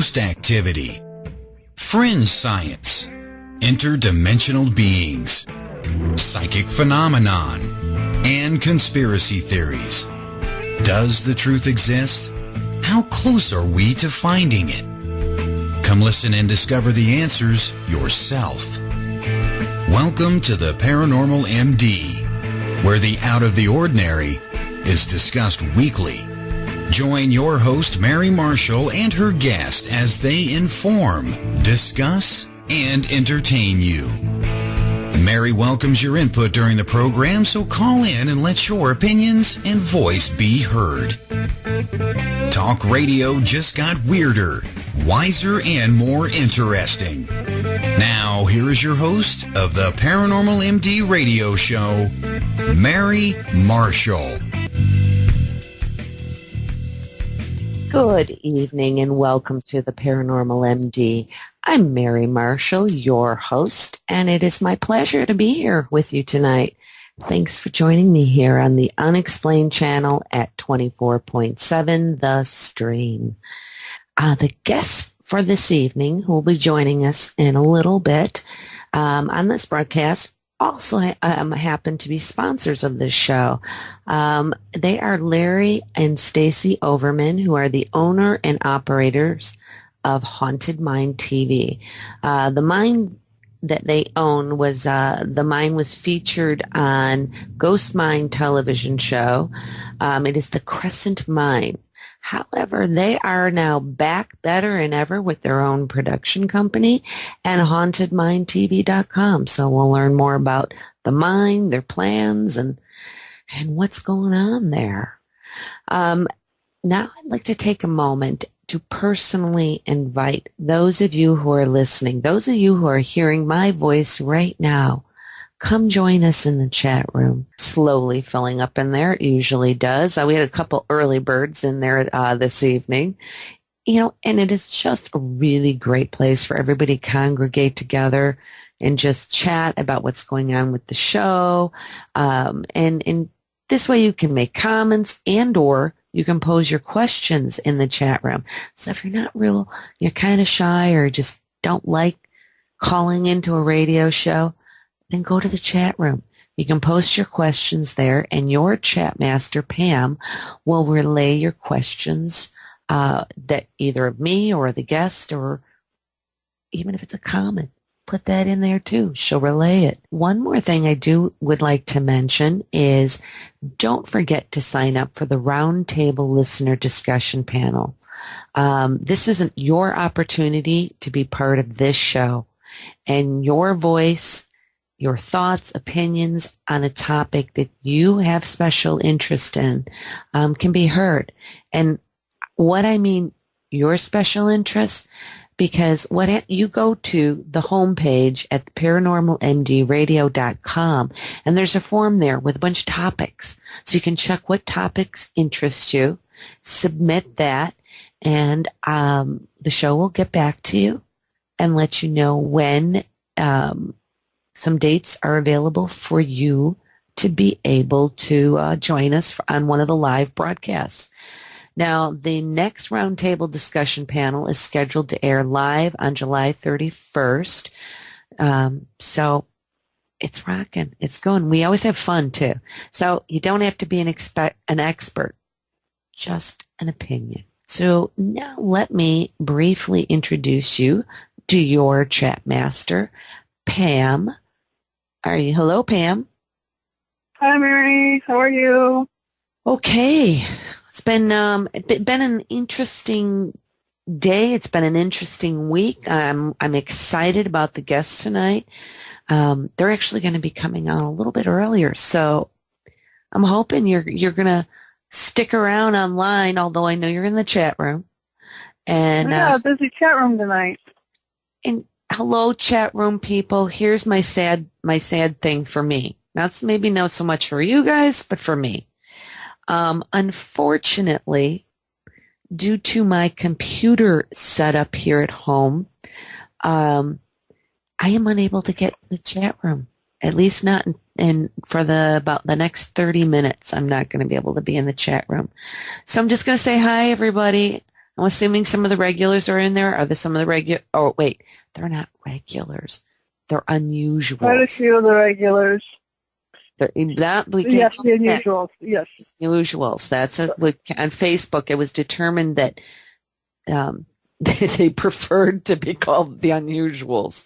ghost activity, fringe science, interdimensional beings, psychic phenomenon, and conspiracy theories. Does the truth exist? How close are we to finding it? Come listen and discover the answers yourself. Welcome to the Paranormal MD, where the out of the ordinary is discussed weekly. Join your host, Mary Marshall, and her guest as they inform, discuss, and entertain you. Mary welcomes your input during the program, so call in and let your opinions and voice be heard. Talk radio just got weirder, wiser, and more interesting. Now, here is your host of the Paranormal MD Radio Show, Mary Marshall. Good evening and welcome to the Paranormal MD. I'm Mary Marshall, your host, and it is my pleasure to be here with you tonight. Thanks for joining me here on the Unexplained channel at 24.7 The Stream. The guest for this evening, who will be joining us in a little bit on this broadcast, also happen to be sponsors of this show. They are Larry and Stacie Overman, who are the owner and operators of Haunted Mind TV. The mine that they own was the mine was featured on Ghost Mine television show. It is the Crescent Mine. However, they are now back better than ever with their own production company and hauntedmindtv.com. So we'll learn more about the mine, their plans, and what's going on there. Now I'd like to take a moment to personally invite those of you who are listening, those of you who are hearing my voice right now, come join us in the chat room. Slowly filling up in there. It usually does. We had a couple early birds in there this evening. And it is just a really great place for everybody to congregate together and just chat about what's going on with the show. And this way you can make comments and or you can pose your questions in the chat room. So if you're kind of shy or just don't like calling into a radio show, then go to the chat room. You can post your questions there, and your chat master, Pam, will relay your questions that either of me or the guest, or even if it's a comment, put that in there too. She'll relay it. One more thing I would like to mention is don't forget to sign up for the Roundtable Listener Discussion Panel. This isn't your opportunity to be part of this show, and your voice, your thoughts, opinions on a topic that you have special interest in can be heard. And what I mean, your special interest, because you go to the homepage at paranormalmdradio.com, and there's a form there with a bunch of topics. So you can check what topics interest you, submit that, and the show will get back to you and let you know when some dates are available for you to be able to join us on one of the live broadcasts. Now, the next roundtable discussion panel is scheduled to air live on July 31st. So it's rocking. It's going. We always have fun, too. So you don't have to be an expert, just an opinion. So now let me briefly introduce you to your chat master, Pam. Hello, Pam. Hi, Mary. How are you? Okay. It's been an interesting day. It's been an interesting week. I'm excited about the guests tonight. They're actually going to be coming on a little bit earlier, so I'm hoping you're going to stick around online. Although I know you're in the chat room. And busy chat room tonight. And hello, chat room people. Here's my sad thing for me. That's maybe not so much for you guys, but for me. Unfortunately, due to my computer setup here at home, I am unable to get the chat room. At least not for about the next 30 minutes. I'm not going to be able to be in the chat room. So I'm just going to say hi, everybody. I I'm assuming some of the regulars are in there. Are there some of the regular? Oh, wait, they're not regulars. They're unusual. Quite a few of the regulars. We Yes, can't the unusuals. Yes. Unusuals. That's on Facebook. It was determined that they preferred to be called the unusuals.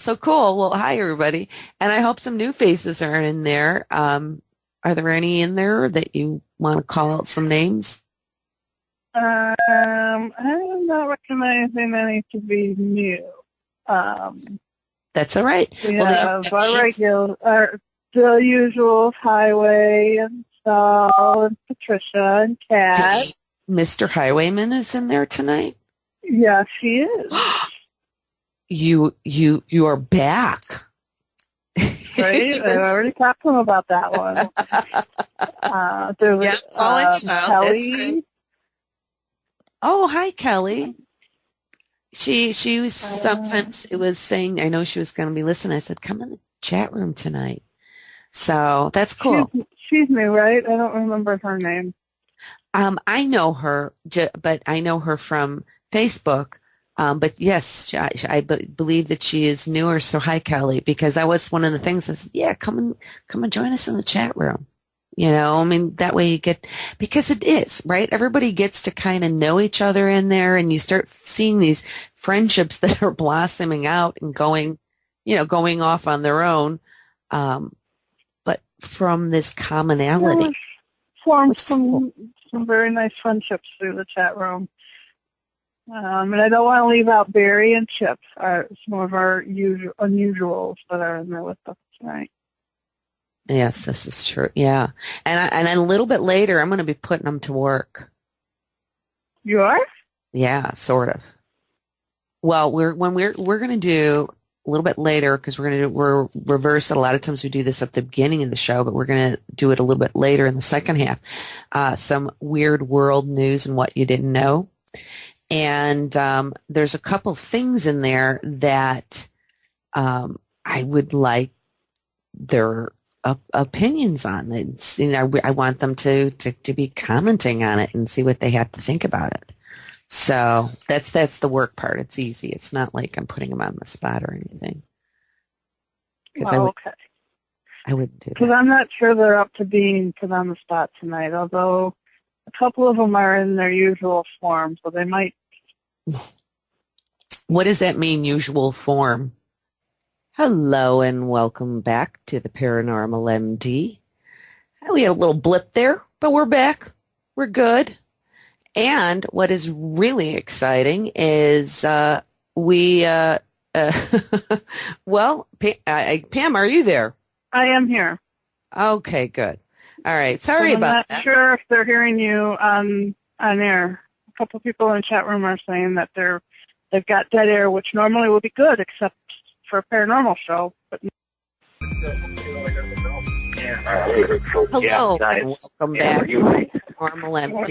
So cool. Well, hi everybody, and I hope some new faces are in there. Are there any in there that you want to call out some names? I'm not recognizing any to be new. That's all right. We have the usuals, Highway and Saul and Patricia and Kat. Mr. Highwayman is in there tonight? Yes, he is. You are back. Right? I already talked to him about that one. There was Kelly. Right. Oh, hi, Kelly. She was sometimes it was saying, I know she was going to be listening. I said, come in the chat room tonight. So that's cool. She's new, right? I don't remember her name. I know her, but I know her from Facebook. But yes, I believe that she is newer. So hi, Kelly, because that was one of the things I said, yeah, come and join us in the chat room. You know, I mean, that way you get, because it is, right? Everybody gets to kind of know each other in there, and you start seeing these friendships that are blossoming out and going off on their own. But from this commonality. Formed some very nice friendships through the chat room. And I don't want to leave out Barry and Chip, some of our unusuals that are in there with us tonight. Yes, this is true. Yeah. And a little bit later, I'm going to be putting them to work. You are? Yeah, sort of. Well, we're going to do a little bit later, because we're reverse it. A lot of times we do this at the beginning of the show, but we're going to do it a little bit later in the second half. Some weird world news and what you didn't know. And there's a couple things in there that I would like their opinions on. It's, I want them to be commenting on it and see what they have to think about it. So that's the work part. It's easy. It's not like I'm putting them on the spot or anything. Okay. I wouldn't do that. Because I'm not sure they're up to being put on the spot tonight, although a couple of them are in their usual form, so they might. What does that mean, usual form? Hello and welcome back to the Paranormal MD. We had a little blip there, but we're back. We're good. And what is really exciting is well, Pam, are you there? I am here. Okay, good. All right. Sorry about that. I'm not sure if they're hearing you on air. A couple of people in the chat room are saying that they've got dead air, which normally would be good, except for a paranormal show. But hello, and welcome back to Paranormal MD.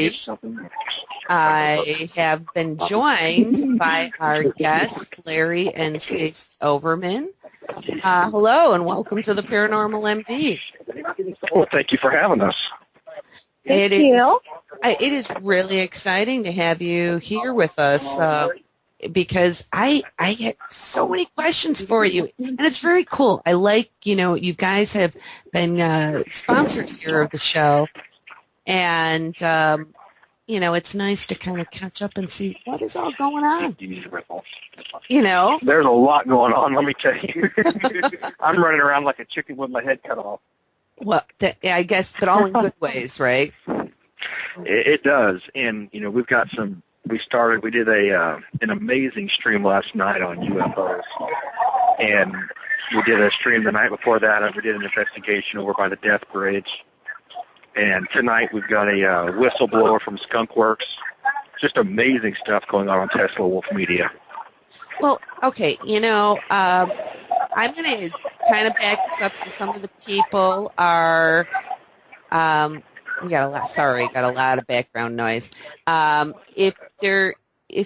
I have been joined by our guests, Larry and Stacie Overman. Hello, and welcome to the Paranormal MD. Well, thank you for having us. It is really exciting to have you here with us because I get so many questions for you, and it's very cool. I like, you guys have been sponsors here of the show, and it's nice to kind of catch up and see what is all going on. There's a lot going on, let me tell you. I'm running around like a chicken with my head cut off. Well, I guess, but all in good ways, right? It does, and we've got some. We did an amazing stream last night on UFOs, and we did a stream the night before that, and we did an investigation over by the Death Bridge. And tonight we've got a whistleblower from Skunk Works. Just amazing stuff going on Tesla Wolf Media. Well, okay, I'm going to kind of back this up so some of the people are, got a lot of background noise. If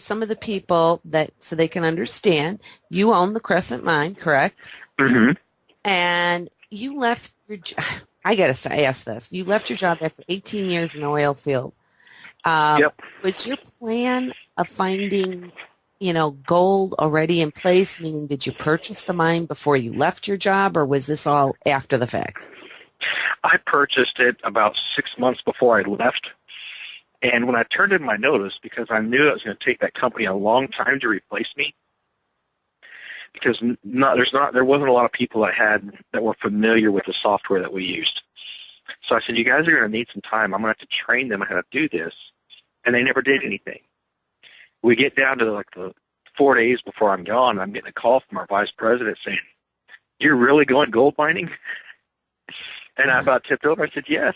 some of the people so they can understand, you own the Crescent Mine, correct? Mm-hmm. And you left your I got to ask this. You left your job after 18 years in the oil field. Yep. Was your plan of finding, gold already in place? Meaning, did you purchase the mine before you left your job, or was this all after the fact? I purchased it about 6 months before I left. And when I turned in my notice, because I knew it was going to take that company a long time to replace me, because there wasn't a lot of people I had that were familiar with the software that we used. So I said, you guys are going to need some time. I'm going to have to train them how to do this. And they never did anything. We get down to like the 4 days before I'm gone, I'm getting a call from our vice president saying, "You're really going gold mining?" And I about tipped over. I said, "Yes."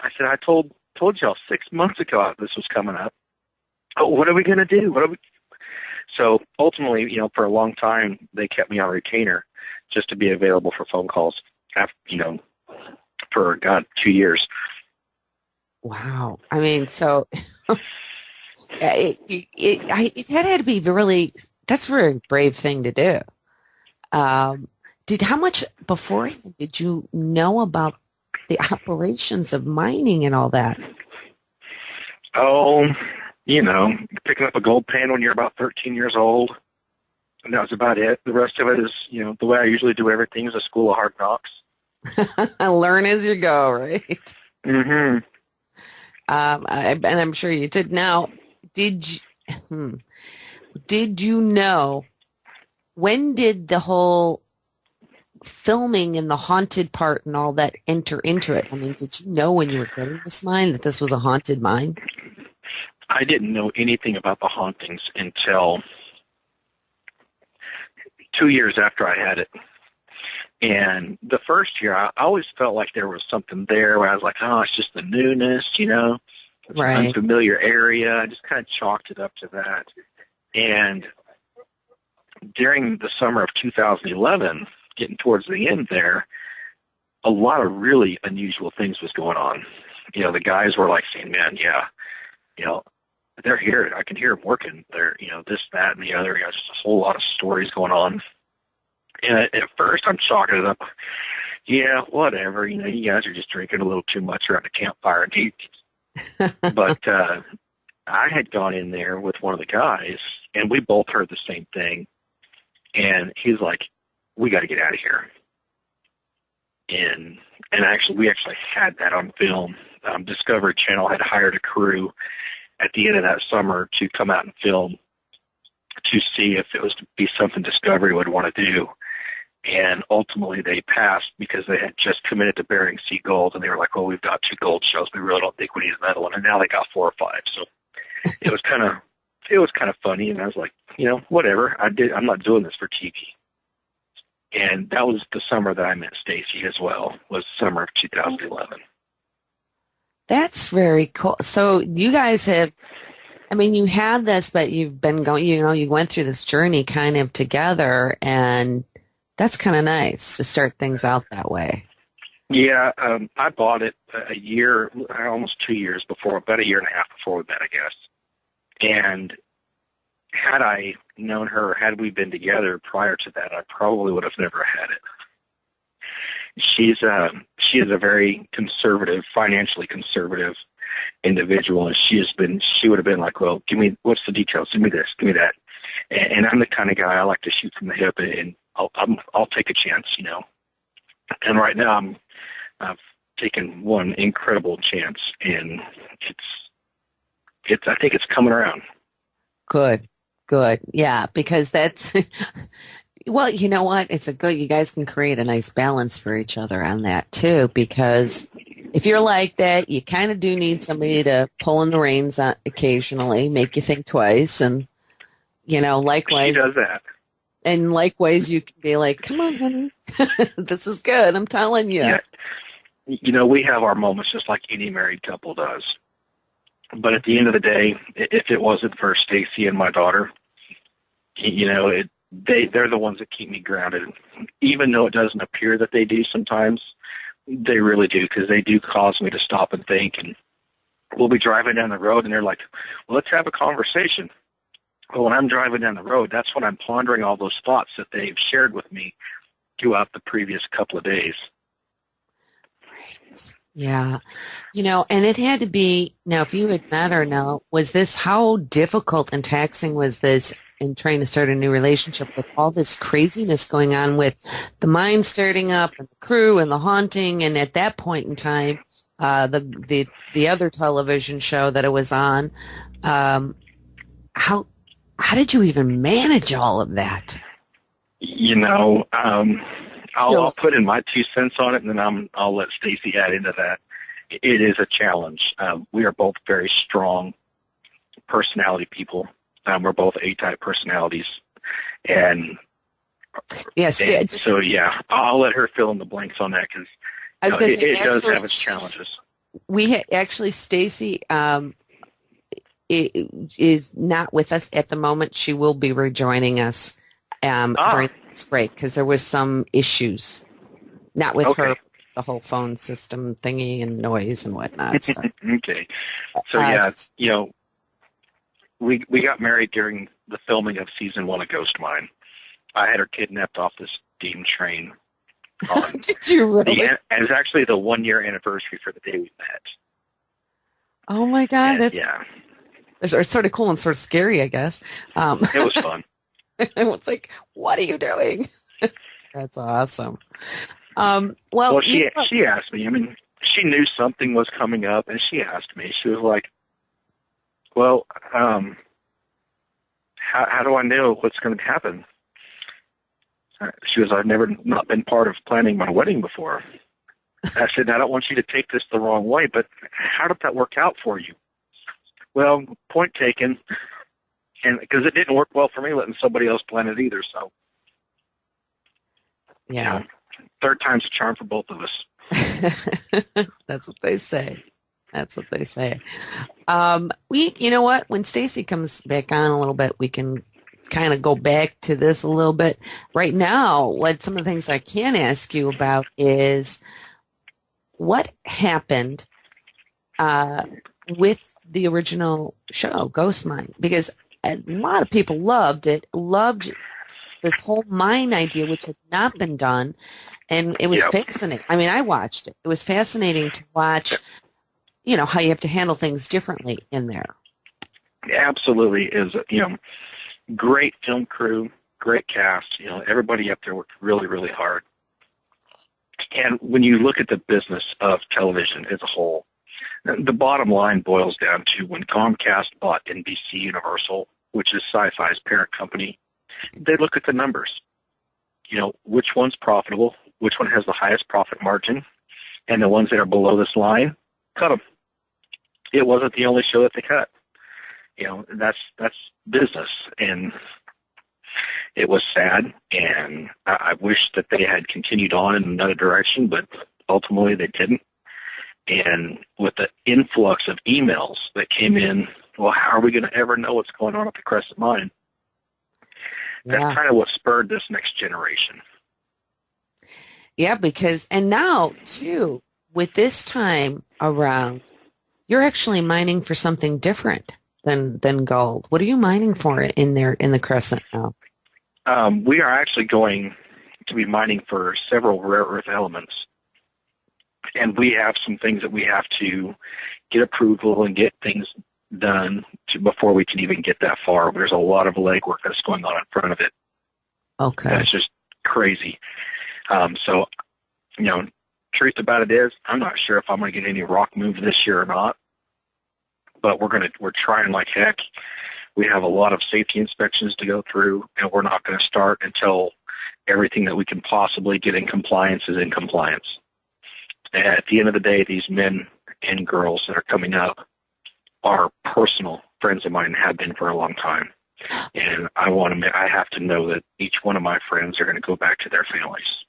I said, "I told y'all 6 months ago this was coming up. Oh, what are we going to do? So ultimately, for a long time, they kept me on retainer just to be available for phone calls after, for, 2 years. Wow. I mean, so it had to be really, that's a very brave thing to do. How much beforehand did you know about the operations of mining and all that? Oh, picking up a gold pan when you're about 13 years old, and that was about it. The rest of it is, the way I usually do everything is a school of hard knocks. Learn as you go, right? Mm-hmm. And I'm sure you did. Now, did you know, when did the whole filming and the haunted part and all that enter into it? I mean, did you know when you were getting this mine that this was a haunted mine? I didn't know anything about the hauntings until 2 years after I had it. And the first year, I always felt like there was something there where I was like, oh, it's just the newness, it's right. an unfamiliar area. I just kind of chalked it up to that. And during the summer of 2011, getting towards the end there, a lot of really unusual things was going on. The guys were like saying, man, yeah, they're here. I can hear them working. They're, this, that, and the other. Just a whole lot of stories going on. And at first, I'm chalking it up. Yeah, whatever. You guys are just drinking a little too much around the campfire and heat. But I had gone in there with one of the guys, and we both heard the same thing. And he's like, "We got to get out of here." And we actually had that on film. Discovery Channel had hired a crew at the end of that summer to come out and film to see if it was to be something Discovery would want to do. And ultimately they passed because they had just committed to Bering Sea gold, and they were like, "Well, we've got 2 gold shows. We really don't think we need another one." And now they got 4 or 5. So it was kind of funny. And I was like, whatever. I'm not doing this for TV. And that was the summer that I met Stacie as well, was summer of 2011. That's very cool. So you guys you had this, but you've been going, you went through this journey kind of together, and that's kind of nice to start things out that way. Yeah, I bought it a year, almost 2 years before, about a year and a half before we met, I guess. And had I known her, had we been together prior to that, I probably would have never had it. She is a very conservative, financially conservative individual, and she would have been like, "Well, what's the details? Give me this, give me that." And I'm the kind of guy, I like to shoot from the hip, and I'll take a chance, And right now I've taken one incredible chance, and I think it's coming around. Good. Yeah, because that's, well, you know what? You guys can create a nice balance for each other on that too, because if you're like that, you kind of do need somebody to pull in the reins occasionally, make you think twice, and, likewise. She does that. And likewise, you can be like, "Come on, honey, this is good. I'm telling you." Yeah. We have our moments just like any married couple does. But at the end of the day, if it wasn't for Stacie and my daughter, they're the ones that keep me grounded. Even though it doesn't appear that they do sometimes, they really do, because they do cause me to stop and think. And we'll be driving down the road, and they're like, "Well, let's have a conversation." Well, when I'm driving down the road, that's when I'm pondering all those thoughts that they've shared with me throughout the previous couple of days. Yeah. And it had to be, now if you had met her now, how difficult and taxing was this in trying to start a new relationship with all this craziness going on with the mine starting up and the crew and the haunting, and at that point in time, the other television show that it was on, how did you even manage all of that? I'll put in my 2 cents on it, and then I'll let Stacie add into that. It is a challenge. We are both very strong personality people. We're both A-type personalities, and yes, so yeah, I'll let her fill in the blanks on that because it does have its challenges. Actually, Stacie is not with us at the moment. She will be rejoining us during this break because there was some issues, not with her, the whole phone system thingy and noise and whatnot. So. Okay, so we got married during the filming of season 1 of Ghost Mine. I had her kidnapped off this steam train. Did you really? And it's actually the 1-year anniversary for the day we met. Oh my God, that's it's sort of cool and sort of scary, I guess. It was fun. It's like, what are you doing? That's awesome. Well, she asked me. I mean, she knew something was coming up, and she asked me. She was like, "Well, how do I know what's going to happen?" She was, "I've never not been part of planning my wedding before." I said, "I don't want you to take this the wrong way, but how did that work out for you?" Well, point taken, and because it didn't work well for me letting somebody else plan it either. So, yeah, third time's a charm for both of us. That's what they say. That's what they say. You know what? When Stacie comes back on a little bit, we can kind of go back to this a little bit. Right now, some of the things I can ask you about is what happened with the original show, Ghost Mine, because a lot of people loved this whole mine idea, which had not been done, and it was fascinating. I mean, I watched it. It was fascinating to watch, how you have to handle things differently in there. Absolutely. Is great film crew, great cast. Everybody up there worked really, really hard. And when you look at the business of television as a whole, the bottom line boils down to when Comcast bought NBC Universal, which is Sci-Fi's parent company, they look at the numbers. Which one's profitable, which one has the highest profit margin, and the ones that are below this line, cut them. It wasn't the only show that they cut. That's business, and it was sad, and I wish that they had continued on in another direction, but ultimately they didn't. And with the influx of emails that came in, well, how are we going to ever know what's going on at the Crescent Mine? That's kind of what spurred this next generation. Yeah, and now, too, with this time around, you're actually mining for something different than gold. What are you mining for in the Crescent now? We are actually going to be mining for several rare earth elements. And we have some things that we have to get approval and get things done before we can even get that far. There's a lot of legwork that's going on in front of it. Okay. That's just crazy. So, truth about it is, I'm not sure if I'm going to get any rock moves this year or not. But we're trying like heck. We have a lot of safety inspections to go through, and we're not going to start until everything that we can possibly get in compliance is in compliance. And at the end of the day, these men and girls that are coming up are personal friends of mine and have been for a long time. And I have to know that each one of my friends are going to go back to their families.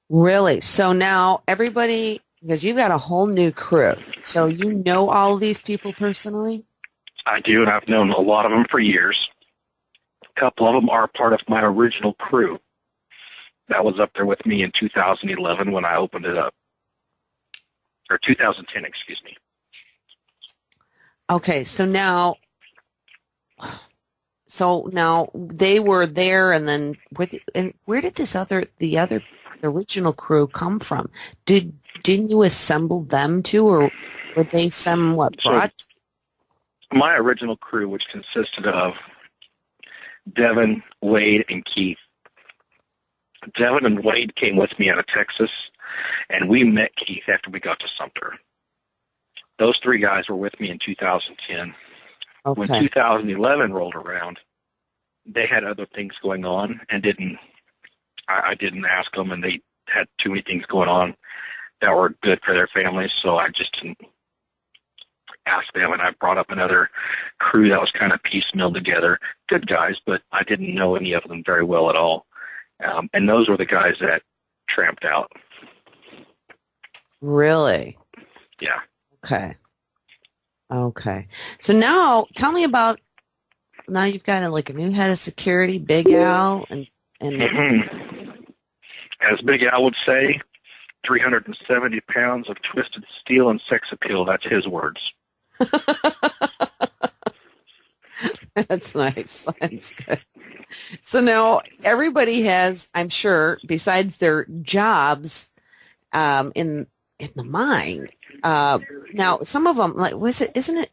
Really? So now everybody, because you've got a whole new crew, so you know all of these people personally? I do, and I've known a lot of them for years. A couple of them are part of my original crew that was up there with me in 2011 when I opened it up. Or 2010, excuse me. Okay, so now they were there, and then where did the other the original crew come from? Didn't you assemble them too, or were they somewhat brought? So my original crew, which consisted of Devin, Wade, and Keith. Devin and Wade came with me out of Texas, and we met Keith after we got to Sumter. Those three guys were with me in 2010. Okay. When 2011 rolled around, they had other things going on and I didn't ask them, and they had too many things going on that were good for their families, so I just didn't ask them, and I brought up another crew that was kind of piecemeal together. Good guys, but I didn't know any of them very well at all. And those were the guys that tramped out. Really? Yeah. Okay. So now, tell me about, now you've got like a new head of security, Big Al, and as Big Al would say, 370 pounds of twisted steel and sex appeal. That's his words. That's nice. That's good. So now everybody has, I'm sure, besides their jobs in the mine. Now, some of them, like, isn't it?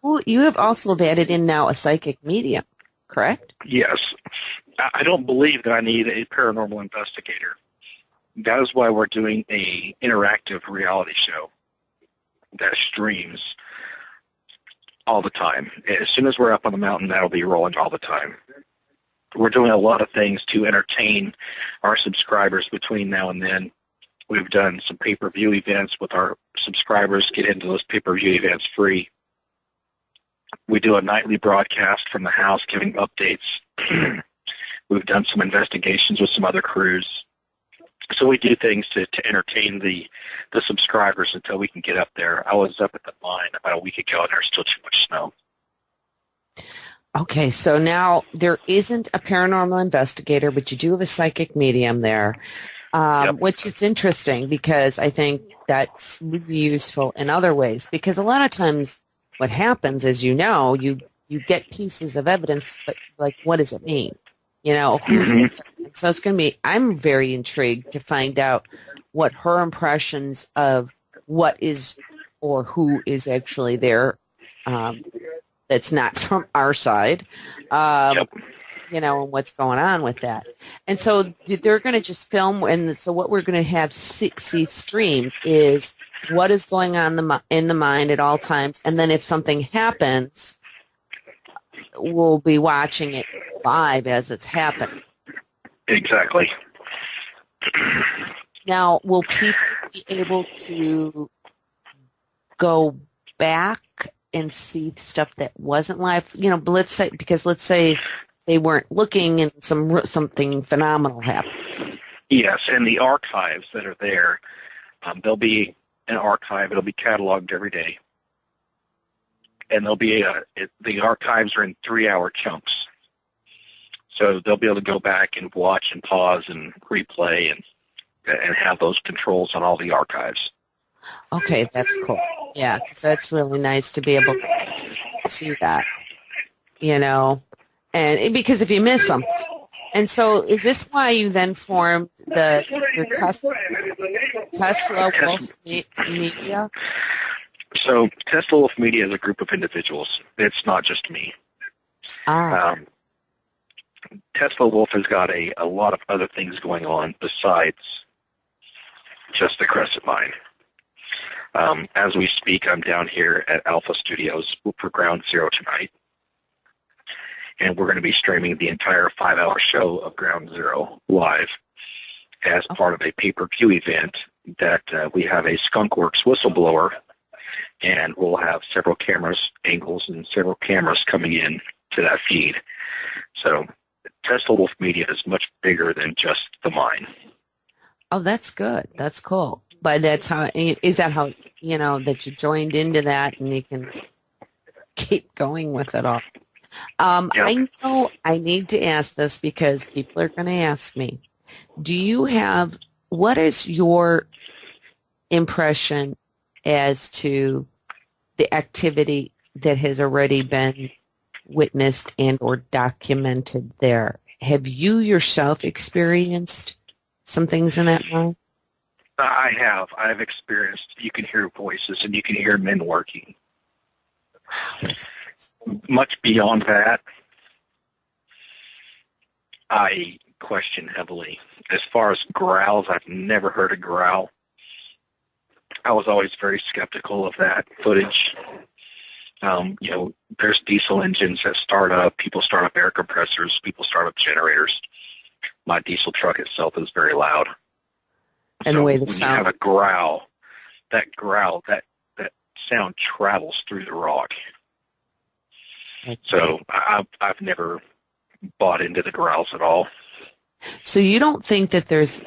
Who you have also added in now a psychic medium, correct? Yes. I don't believe that I need a paranormal investigator. That is why we're doing a interactive reality show that streams all the time. As soon as we're up on the mountain, that'll be rolling all the time. We're doing a lot of things to entertain our subscribers between now and then. We've done some pay-per-view events with our subscribers, get into those pay-per-view events free. We do a nightly broadcast from the house giving updates. We've done some investigations with some other crews. So we do things to entertain the subscribers until we can get up there. I was up at the mine about a week ago, and there's still too much snow. Okay, so now there isn't a paranormal investigator, but you do have a psychic medium there, Yep. which is interesting because I think that's really useful in other ways. Because a lot of times what happens is, you get pieces of evidence, but like, what does it mean? Who's it? So it's going to be, I'm very intrigued to find out what her impressions of what is or who is actually there that's not from our side, Yep. And what's going on with that. And so they're going to just film, and so what we're going to have see streamed is what is going on in the mind at all times, and then if something happens, we'll be watching it live as it's happening. Exactly. Now, will people be able to go back and see stuff that wasn't live? But let's say they weren't looking and something phenomenal happens. Yes, and the archives that are there, there'll be an archive. It'll be cataloged every day. And there'll be the archives are in 3-hour chunks. So they'll be able to go back and watch and pause and replay and have those controls on all the archives. Okay, that's cool. Yeah, because that's really nice to be able to see that, and because if you miss something. And so is this why you then formed your Tesla Wolf Media? So Tesla Wolf Media is a group of individuals. It's not just me. Tesla Wolf has got a lot of other things going on besides just the Crescent Mine. As we speak, I'm down here at Alpha Studios for Ground Zero tonight, and we're going to be streaming the entire 5-hour show of Ground Zero live as part of a pay-per-view event that we have a Skunkworks whistleblower, and we'll have several angles and several cameras coming in to that feed. So Tesla Wolf Media is much bigger than just the mine. Oh, that's good. That's cool. But is that how, that you joined into that and you can keep going with it all? Yeah. I know I need to ask this because people are going to ask me. What is your impression as to the activity that has already been witnessed and or documented there? Have you yourself experienced some things in that line? I have. I've experienced, you can hear voices and you can hear men working. Much beyond that, I question heavily. As far as growls, I've never heard a growl. I was always very skeptical of that footage. There's diesel engines that start up. People start up air compressors. People start up generators. My diesel truck itself is very loud. And so the way the when sound... you have a growl, that sound travels through the rock. Okay. So I've never bought into the growls at all. So you don't think that is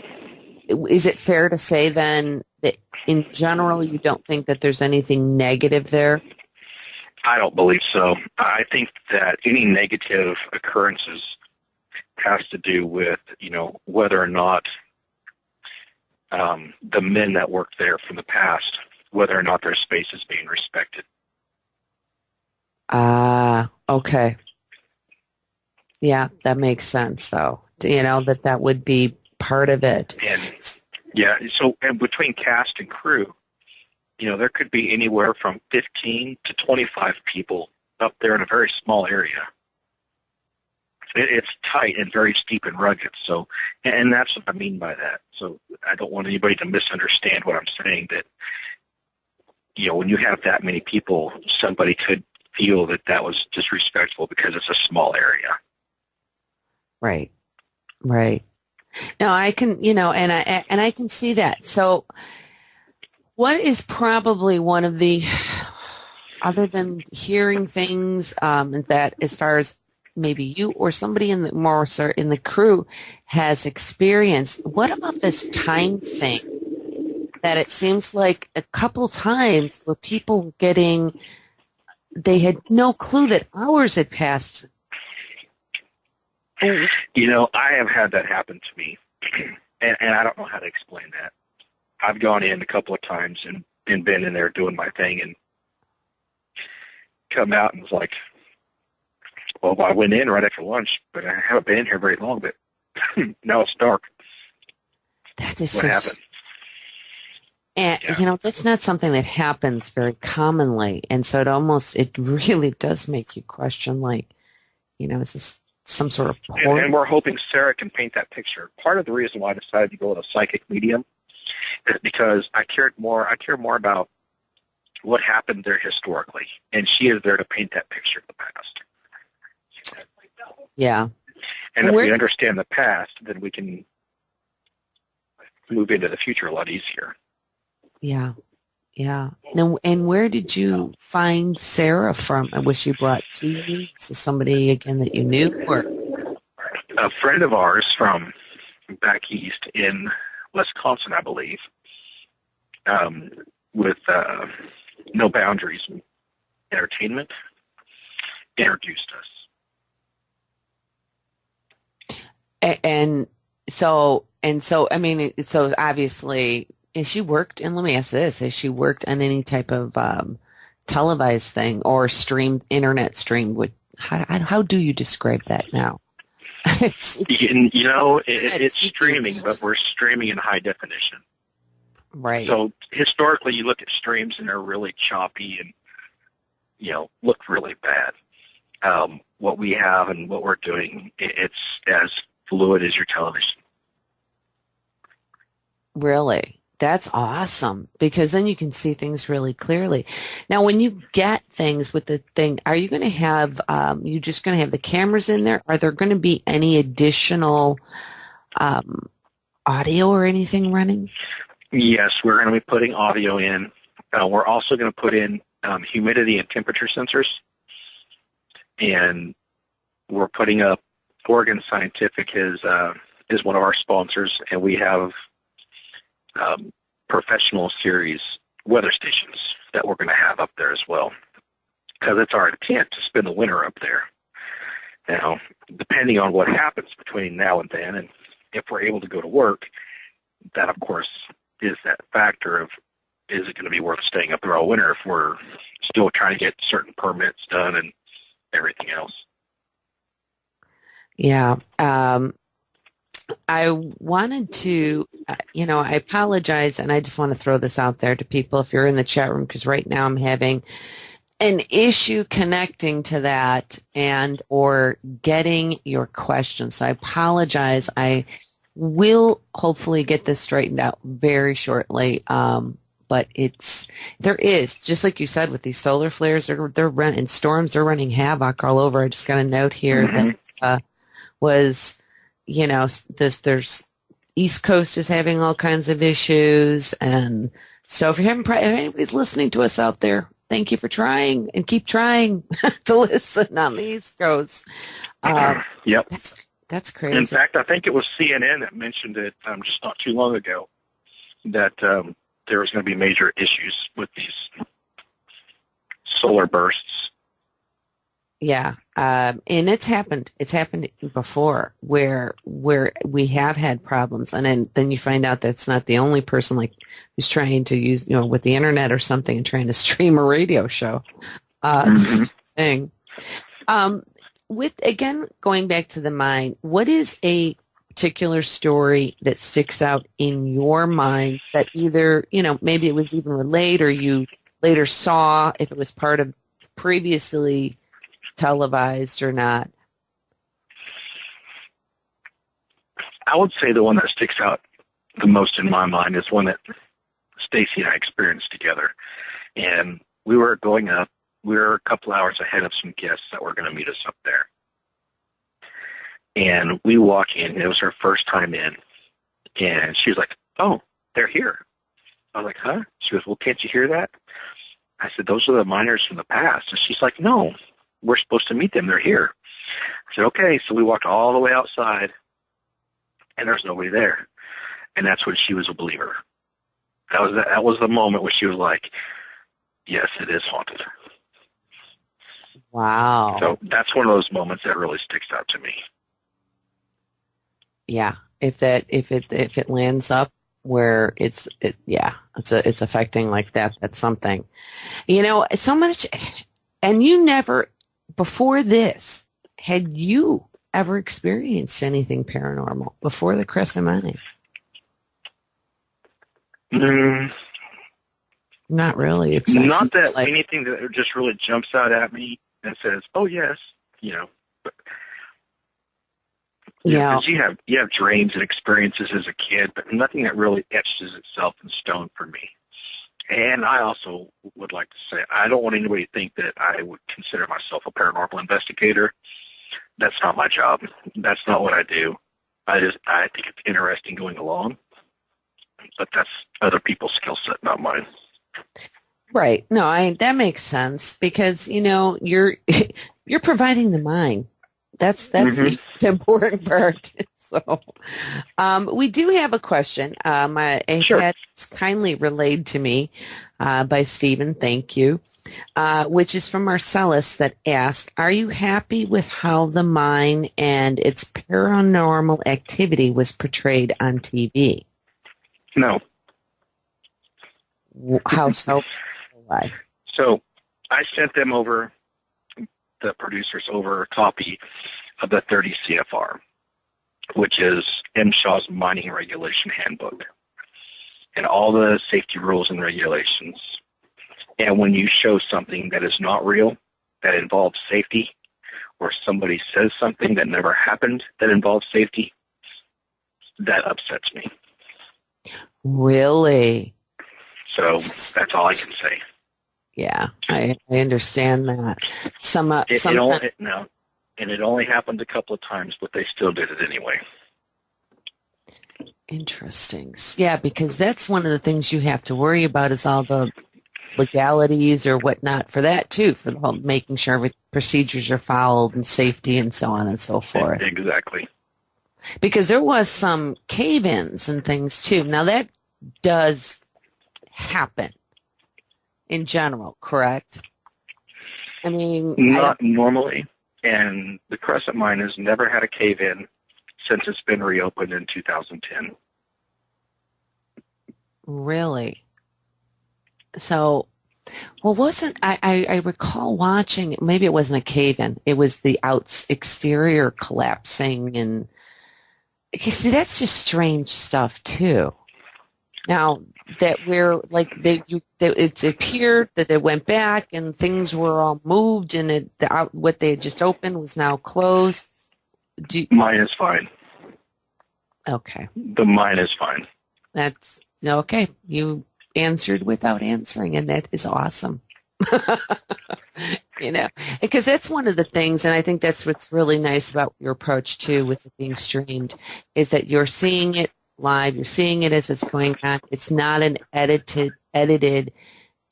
it fair to say then that in general you don't think that there's anything negative there? I don't believe so. I think that any negative occurrences has to do with, whether or not the men that worked there from the past, whether or not their space is being respected. Okay. Yeah, that makes sense, though. That would be part of it. And between cast and crew, there could be anywhere from 15 to 25 people up there in a very small area. It's tight and very steep and rugged. So, and that's what I mean by that. So I don't want anybody to misunderstand what I'm saying, that, when you have that many people, somebody could feel that was disrespectful because it's a small area. Right. No, I can, and I can see that. So what is probably one of the, other than hearing things, that as far as maybe you or somebody in the crew has experienced, what about this time thing? That it seems like a couple times where people they had no clue that hours had passed. I have had that happen to me, and I don't know how to explain that. I've gone in a couple of times and been in there doing my thing and come out and was like, well, I went in right after lunch, but I haven't been in here very long, but now it's dark. That is what happened. And, that's not something that happens very commonly. And so it really does make you question, is this some sort of porn? And we're hoping Sarah can paint that picture. Part of the reason why I decided to go with a psychic medium is because I care more about what happened there historically. And she is there to paint that picture of the past. Yeah. And if we understand the past, then we can move into the future a lot easier. Yeah. Now, and where did you find Sarah from? Was she brought to you? So somebody, again, that you knew? Or? A friend of ours from back east in Wisconsin, I believe, with No Boundaries Entertainment, introduced us. And so obviously, has she worked, and let me ask this, has she worked on any type of televised thing or internet stream? How do you describe that now? It's streaming, but we're streaming in high definition. Right. So historically, you look at streams and they're really choppy and, look really bad. What we have and what we're doing, it's as fluid as your television. Really? That's awesome, because then you can see things really clearly. Now, when you get things with the thing, are you going to have, you just going to have the cameras in there? Are there going to be any additional audio or anything running? Yes, we're going to be putting audio in. We're also going to put in humidity and temperature sensors. And we're putting up, Oregon Scientific is one of our sponsors, and we have professional series weather stations that we're going to have up there as well, because it's our intent to spend the winter up there. Now, depending on what happens between now and then, and if we're able to go to work, that, of course, is that factor of, is it going to be worth staying up there all winter if we're still trying to get certain permits done and everything else? Yeah. I wanted to, I apologize, and I just want to throw this out there to people if you're in the chat room, because right now I'm having an issue connecting to that and or getting your questions. So I apologize. I will hopefully get this straightened out very shortly. But there is, just like you said, with these solar flares, they're running storms, they're running havoc all over. I just got a note here that there's East Coast is having all kinds of issues. And so if anybody's listening to us out there, thank you for trying and keep trying to listen on the East Coast. Yep. That's crazy. In fact, I think it was CNN that mentioned it just not too long ago that there was going to be major issues with these solar bursts. Yeah. And it's happened. It's happened before where we have had problems. And then you find out that it's not the only person who's trying to use, with the internet or something and trying to stream a radio show. Thing. Again, going back to the mind, what is a particular story that sticks out in your mind that either, maybe it was even relayed or you later saw, if it was part of previously televised or not? I would say the one that sticks out the most in my mind is one that Stacie and I experienced together. And we were going up. We were a couple hours ahead of some guests that were going to meet us up there. And we walk in. It was her first time in. And she was like, "Oh, they're here." I was like, "Huh?" She goes, "Well, can't you hear that?" I said, "Those are the miners from the past." And she's like, "No, we're supposed to meet them. They're here." I said, "Okay." So we walked all the way outside, and there's nobody there. And that's when she was a believer. That was the moment where she was like, "Yes, it is haunted." Wow. So that's one of those moments that really sticks out to me. Yeah. If it lands up where it's affecting like that, that's something. So much. And you never, before this, had you ever experienced anything paranormal before the Crescent Mountain? Not really. It's not that anything that just really jumps out at me and says, "Oh yes," But, yeah. You have dreams and experiences as a kid, but nothing that really etches itself in stone for me. And I also would like to say, I don't want anybody to think that I would consider myself a paranormal investigator. That's not my job. That's not what I do. I think it's interesting going along, but that's other people's skill set, not mine. Right. No, that makes sense because, you're providing the mind. That's the important part. So, we do have a question. Sure. It's kindly relayed to me by Stephen. Thank you. Which is from Marcellus that asked, "Are you happy with how the mine and its paranormal activity was portrayed on TV?" No. How so? Why? So I sent them over, the producers over, a copy of the 30 CFR, which is MSHA's Mining Regulation Handbook, and all the safety rules and regulations. And when you show something that is not real, that involves safety, or somebody says something that never happened that involves safety, that upsets me. Really? So that's all I can say. Yeah, I understand that. And it only happened a couple of times, but they still did it anyway. Interesting. Yeah, because that's one of the things you have to worry about is all the legalities or whatnot for that too, for the whole making sure procedures are followed and safety and so on and so forth. Exactly. Because there was some cave-ins and things too. Now that does happen in general, correct? I mean, not normally. And the Crescent Mine has never had a cave-in since it's been reopened in 2010. Really? So, well, I recall watching, maybe it wasn't a cave-in, it was the exterior collapsing, and You see, that's just strange stuff too. Now that we're like it appeared that it went back and things were all moved and what they had just opened was now closed. Mine is fine. Okay. The mine is fine. That's okay. You answered without answering, and that is awesome. Because that's one of the things, and I think that's what's really nice about your approach too with it being streamed, is that you're seeing it live, you're seeing it as it's going on. It's not an edited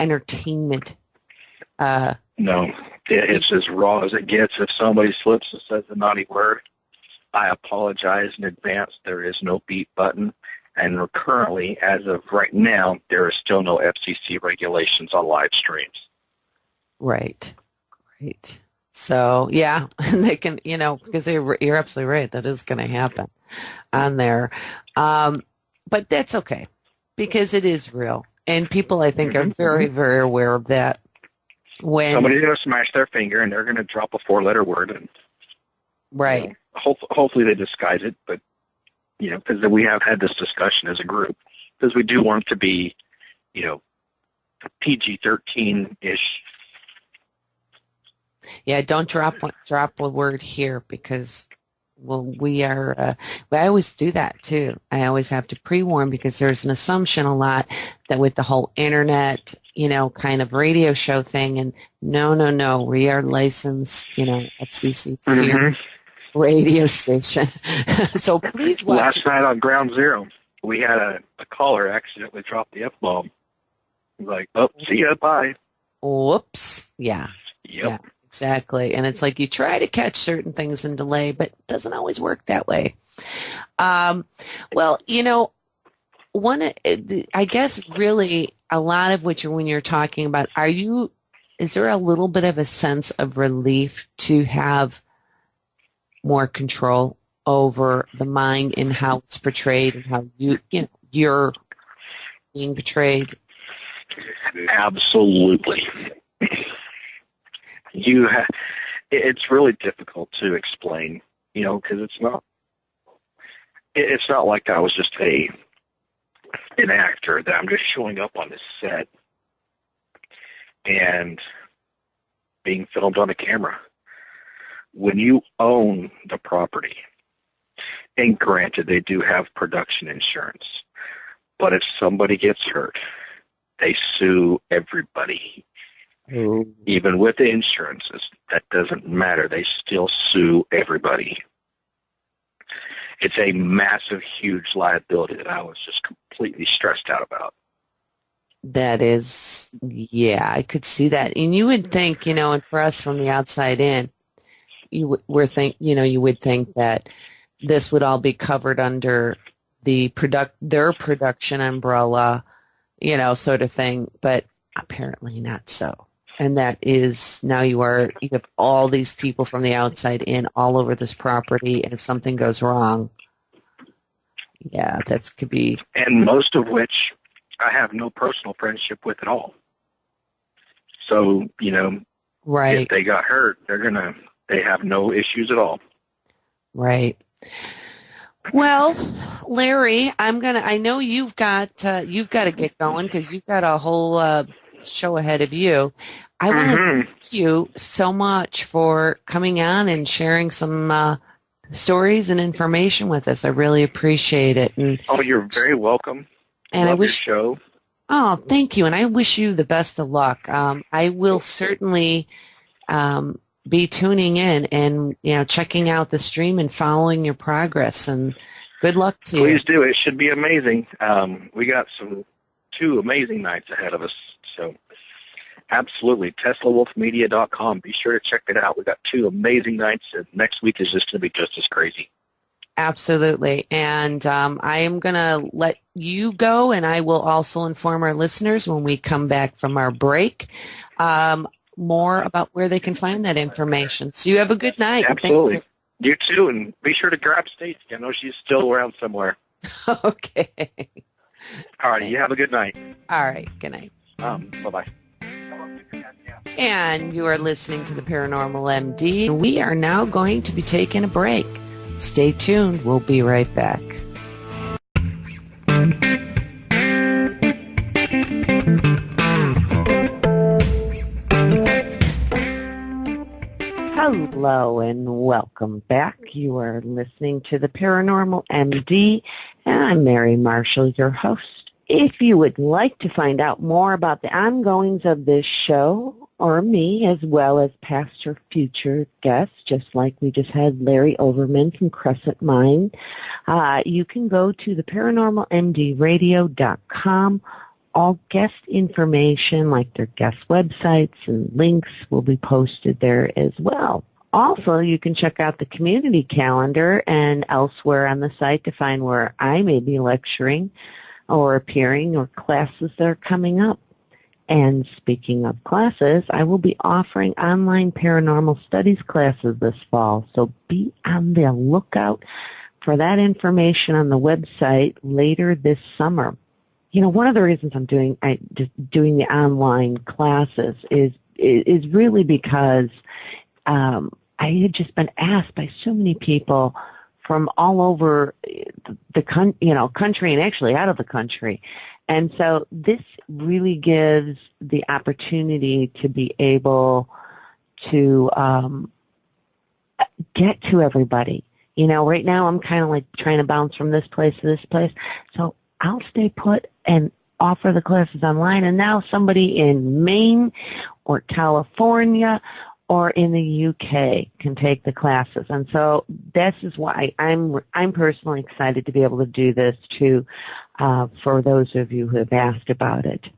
entertainment. No, it's as raw as it gets. If somebody slips and says a naughty word, I apologize in advance. There is no beep button. And currently, as of right now, there is still no FCC regulations on live streams. Right. So, yeah, they can, because you're absolutely right. That is going to happen on there. But that's okay because it is real. And people, I think, are very, very aware of that. When somebody's going to smash their finger and they're going to drop a 4-letter word. And, right. Hopefully they disguise it, but, because we have had this discussion as a group, because we do want it to be, PG-13-ish. Yeah, don't drop a word here because, we are, I always do that too. I always have to pre-warn because there's an assumption a lot that with the whole internet, kind of radio show thing, and no, we are licensed, FCC radio station. So please watch. Last night on Ground Zero, we had a caller accidentally drop the F-bomb. Like, oh, see ya, bye. Whoops. Yeah. Yep. Yeah, exactly. And it's like you try to catch certain things in delay, but it doesn't always work that way. Well, I guess really a lot of when you're talking about, is there a little bit of a sense of relief to have more control over the mind and how it's portrayed and how you're being portrayed? Absolutely. It's really difficult to explain, because it's not like I was just an actor, that I'm just showing up on this set and being filmed on a camera. When you own the property, and granted, they do have production insurance, but if somebody gets hurt, they sue everybody. Oh. Even with the insurances, that doesn't matter. They still sue everybody. It's a massive, huge liability that I was just completely stressed out about. That is, yeah, I could see that. And you would think, and for us from the outside in, you would think that this would all be covered under their production umbrella, sort of thing, but apparently not so. And that is, now you have all these people from the outside in all over this property, and if something goes wrong, yeah, that could be. And most of which I have no personal friendship with at all. So, right. If they got hurt, they have no issues at all. Right. Well, Larry, I know you've got to get going because you've got a whole show ahead of you. I want to thank you so much for coming on and sharing some stories and information with us. I really appreciate it. And you're very welcome. And Love your show. Oh, thank you. And I wish you the best of luck. I will certainly be tuning in and checking out the stream and following your progress. And good luck to you. Please do. It should be amazing. We got 2 amazing nights ahead of us. So absolutely, TeslaWolfMedia.com. Be sure to check it out. We got 2 amazing nights, and next week is just going to be just as crazy. Absolutely. And I am going to let you go, and I will also inform our listeners when we come back from our break more about where they can find that information. So you have a good night. Absolutely. You too, and be sure to grab Stacie. I know she's still around somewhere. Okay. All right, you have a good night. All right, good night. Bye-bye. And you are listening to the Paranormal MD. We are now going to be taking a break. Stay tuned. We'll be right back. Hello and welcome back. You are listening to the Paranormal MD, and I'm Mary Marshall, your host. If you would like to find out more about the ongoings of this show or me, as well as past or future guests, just like we just had Larry Overman from Crescent Mind, you can go to the paranormalmdradio.com. All guest information, like their guest websites and links, will be posted there as well. Also, you can check out the community calendar and elsewhere on the site to find where I may be lecturing or appearing or classes that are coming up. And speaking of classes, I will be offering online paranormal studies classes this fall, so be on the lookout for that information on the website later this summer. You know, one of the reasons I'm doing the online classes is really because I had just been asked by so many people from all over the country and actually out of the country. And so this really gives the opportunity to be able to get to everybody. You know, right now I'm kind of like trying to bounce from this place to this place. So I'll stay put and offer the classes online, and now somebody in Maine or California or in the UK can take the classes. And so this is why I'm personally excited to be able to do this too, for those of you who have asked about it.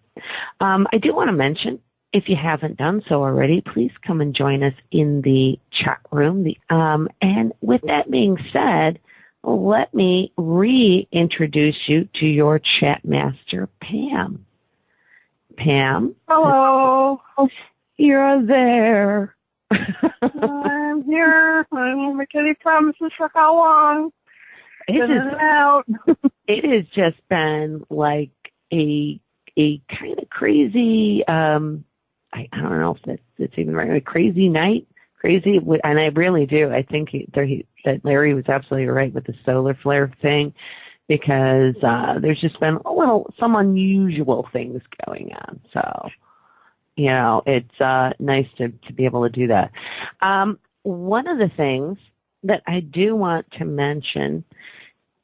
I do want to mention, if you haven't done so already, please come and join us in the chat room. And with that being said, let me reintroduce you to your chat master, Pam. Pam. Hello. You're there. I'm here. I don't make any promises for how long. It has just been like a kind of crazy, I don't know if that's even right, a crazy night. Crazy, and I really do. I think that Larry was absolutely right with the solar flare thing, because there's just been some unusual things going on. So, you know, it's nice to be able to do that. One of the things that I do want to mention,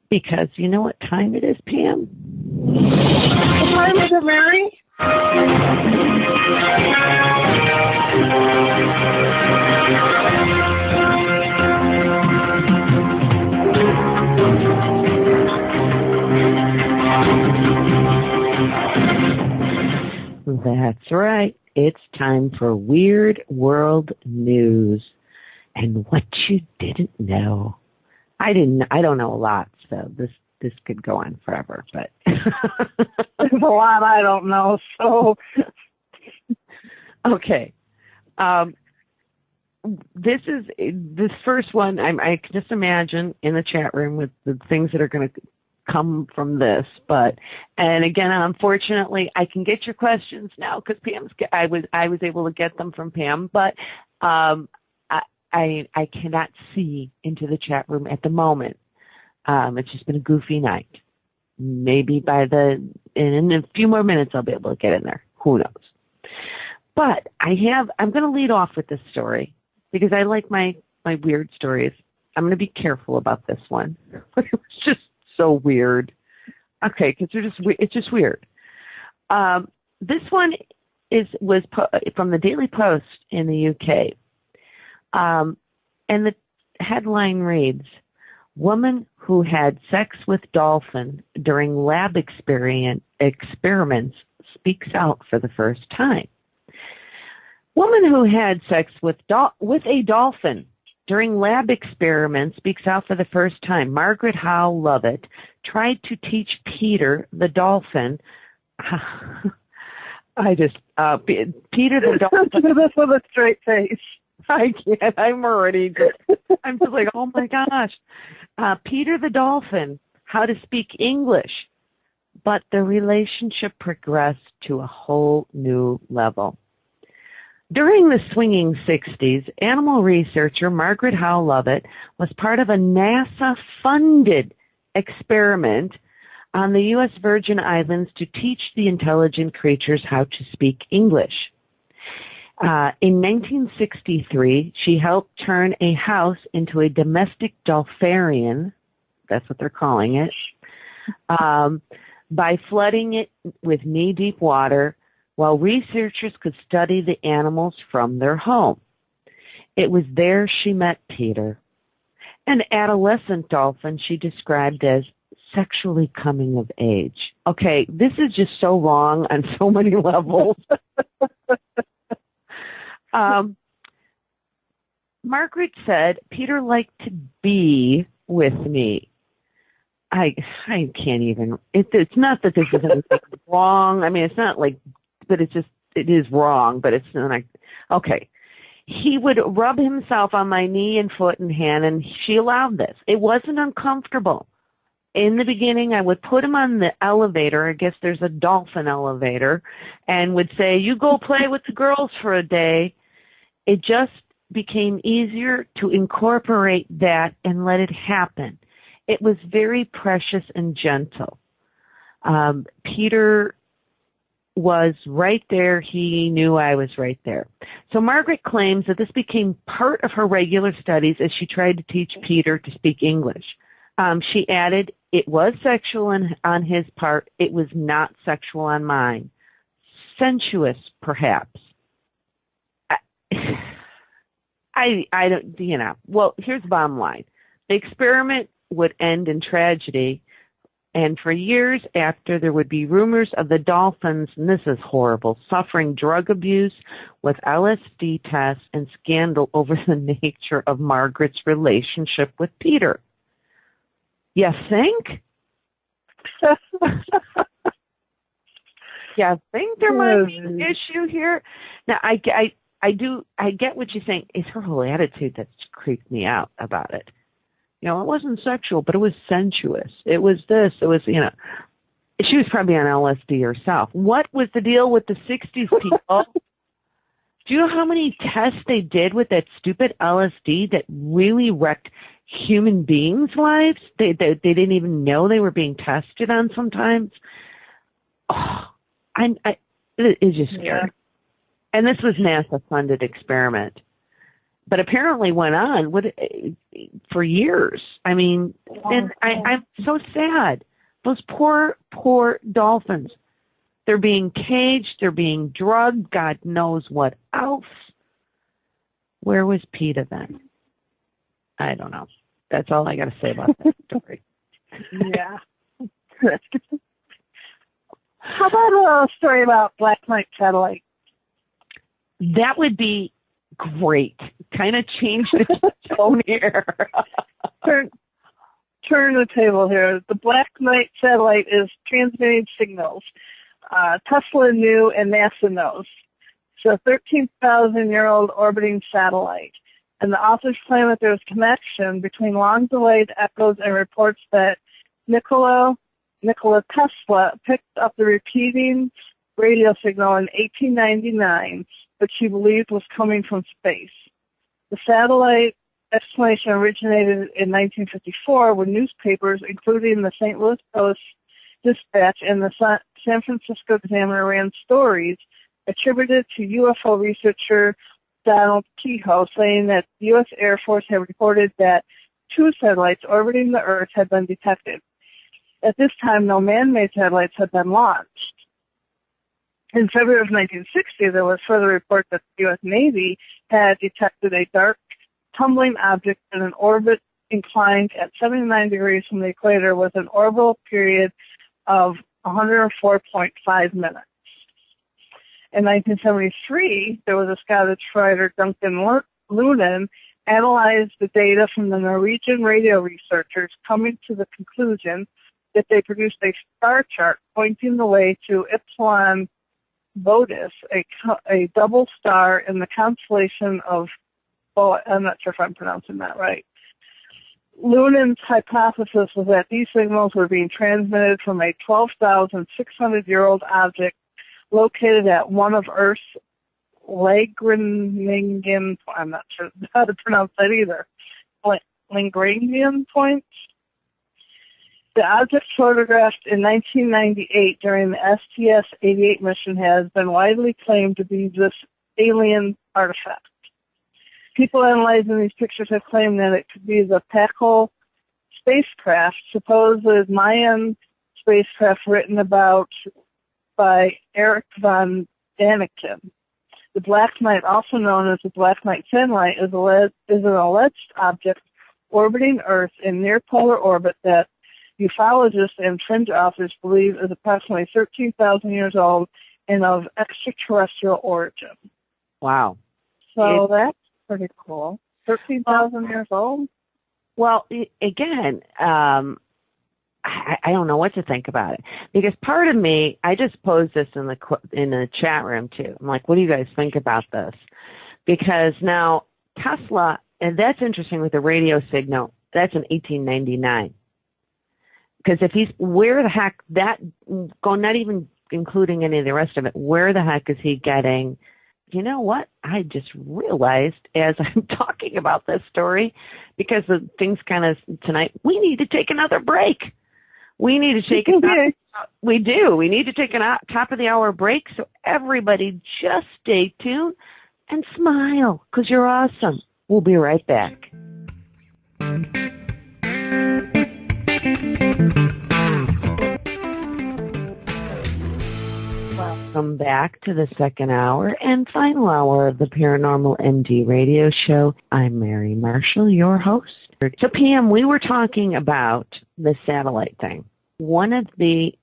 because you know what time it is, Pam? What time is it, Mary? That's right. It's time for Weird World News. And what you didn't know. I don't know a lot, so this could go on forever, but there's a lot I don't know, so okay. This first one, I can just imagine in the chat room with the things that are going to come from this, and again, unfortunately, I can get your questions now because I was able to get them from Pam, but I cannot see into the chat room at the moment. It's just been a goofy night. Maybe in a few more minutes I'll be able to get in there. Who knows? But I'm going to lead off with this story because I like my weird stories. I'm going to be careful about this one. It was just so weird. Okay, because it's just weird. This one was from the Daily Post in the UK. And the headline reads, "Woman who had sex with dolphin during lab experiments speaks out for the first time." Woman who had sex with a dolphin during lab experiments speaks out for the first time. Margaret Howe Lovett tried to teach Peter the dolphin. Peter the dolphin. Do this with a straight face. I can't. I'm just like, oh my gosh. Peter the dolphin, how to speak English. But the relationship progressed to a whole new level. During the swinging 60s, animal researcher Margaret Howe Lovett was part of a NASA-funded experiment on the U.S. Virgin Islands to teach the intelligent creatures how to speak English. In 1963, she helped turn a house into a domestic dolpharium, that's what they're calling it, by flooding it with knee-deep water while researchers could study the animals from their home. It was there she met Peter, an adolescent dolphin she described as sexually coming of age. Okay, this is just so wrong on so many levels. Margaret said, Peter liked to be with me. I can't even, it's not that this is anything wrong. I mean, it's not like, but it's just, it is wrong, but it's not like, okay. He would rub himself on my knee and foot and hand, and she allowed this. It wasn't uncomfortable. In the beginning, I would put him on the elevator. I guess there's a dolphin elevator, and would say, you go play with the girls for a day. It just became easier to incorporate that and let it happen. It was very precious and gentle. Peter was right there. He knew I was right there. So Margaret claims that this became part of her regular studies as she tried to teach Peter to speak English. She added, it was sexual on his part. It was not sexual on mine. Sensuous, perhaps. I don't, you know. Well, here's the bottom line. The experiment would end in tragedy, and for years after, there would be rumors of the dolphins, and this is horrible, suffering drug abuse with LSD tests and scandal over the nature of Margaret's relationship with Peter. You think? You think there might be an issue here? Now, I get what you're saying. It's her whole attitude that's creeped me out about it. You know, it wasn't sexual, but it was sensuous. It was this. It was, you know, she was probably on LSD herself. What was the deal with the 60s people? Do you know how many tests they did with that stupid LSD that really wrecked human beings' lives? They didn't even know they were being tested on sometimes. Oh, it's just scary. Yeah. And this was NASA-funded experiment, but apparently went on for years. I mean, and I'm so sad. Those poor dolphins. They're being caged. They're being drugged. God knows what else. Where was PETA then? I don't know. That's all I got to say about that story. Yeah. How about a little story about Black Knight satellite? That would be great. Kind of change the tone here. Turn the table here. The Black Knight satellite is transmitting signals. Tesla knew and NASA knows. It's a 13,000-year-old orbiting satellite. And the authors claim that there was connection between long-delayed echoes and reports that Nikola Tesla picked up the repeating radio signal in 1899, which he believed was coming from space. The satellite explanation originated in 1954 when newspapers, including the St. Louis Post-Dispatch and the San Francisco Examiner, ran stories attributed to UFO researcher Donald Kehoe, saying that the U.S. Air Force had reported that 2 satellites orbiting the Earth had been detected. At this time, no man-made satellites had been launched. In February of 1960, there was further report that the U.S. Navy had detected a dark, tumbling object in an orbit inclined at 79 degrees from the equator with an orbital period of 104.5 minutes. In 1973, there was a Scottish writer, Duncan Lunan, analyzed the data from the Norwegian radio researchers, coming to the conclusion that they produced a star chart pointing the way to Epsilon Bovis, a double star in the constellation of, I'm not sure if I'm pronouncing that right. Lunan's hypothesis was that these signals were being transmitted from a 12,600-year-old object located at one of Earth's Lagrangian, I'm not sure how to pronounce that either, Lagrangian points. The object photographed in 1998 during the STS-88 mission has been widely claimed to be this alien artifact. People analyzing these pictures have claimed that it could be the Paco spacecraft, supposed Mayan spacecraft written about by Eric von Daniken. The Black Knight, also known as the Black Knight Satellite, is an alleged object orbiting Earth in near-polar orbit that ufologists and fringe authors believe is approximately 13,000 years old and of extraterrestrial origin. Wow. So that's pretty cool. 13,000 years old? Well, again, I don't know what to think about it, because part of me, I just posed this in the chat room too. I'm like, what do you guys think about this? Because now Tesla, and that's interesting with the radio signal, that's in 1899. Because if he's, where the heck, not even including any of the rest of it, where the heck is he getting? You know what? I just realized as I'm talking about this story, because the things kind of tonight, we need to take another break. We need to take we do. We need to take a top of the hour break. So everybody just stay tuned and smile, because you're awesome. We'll be right back. Welcome back to the second hour and final hour of the Paranormal MD Radio Show. I'm Mary Marshall, your host. So, Pam, we were talking about the satellite thing. One of the,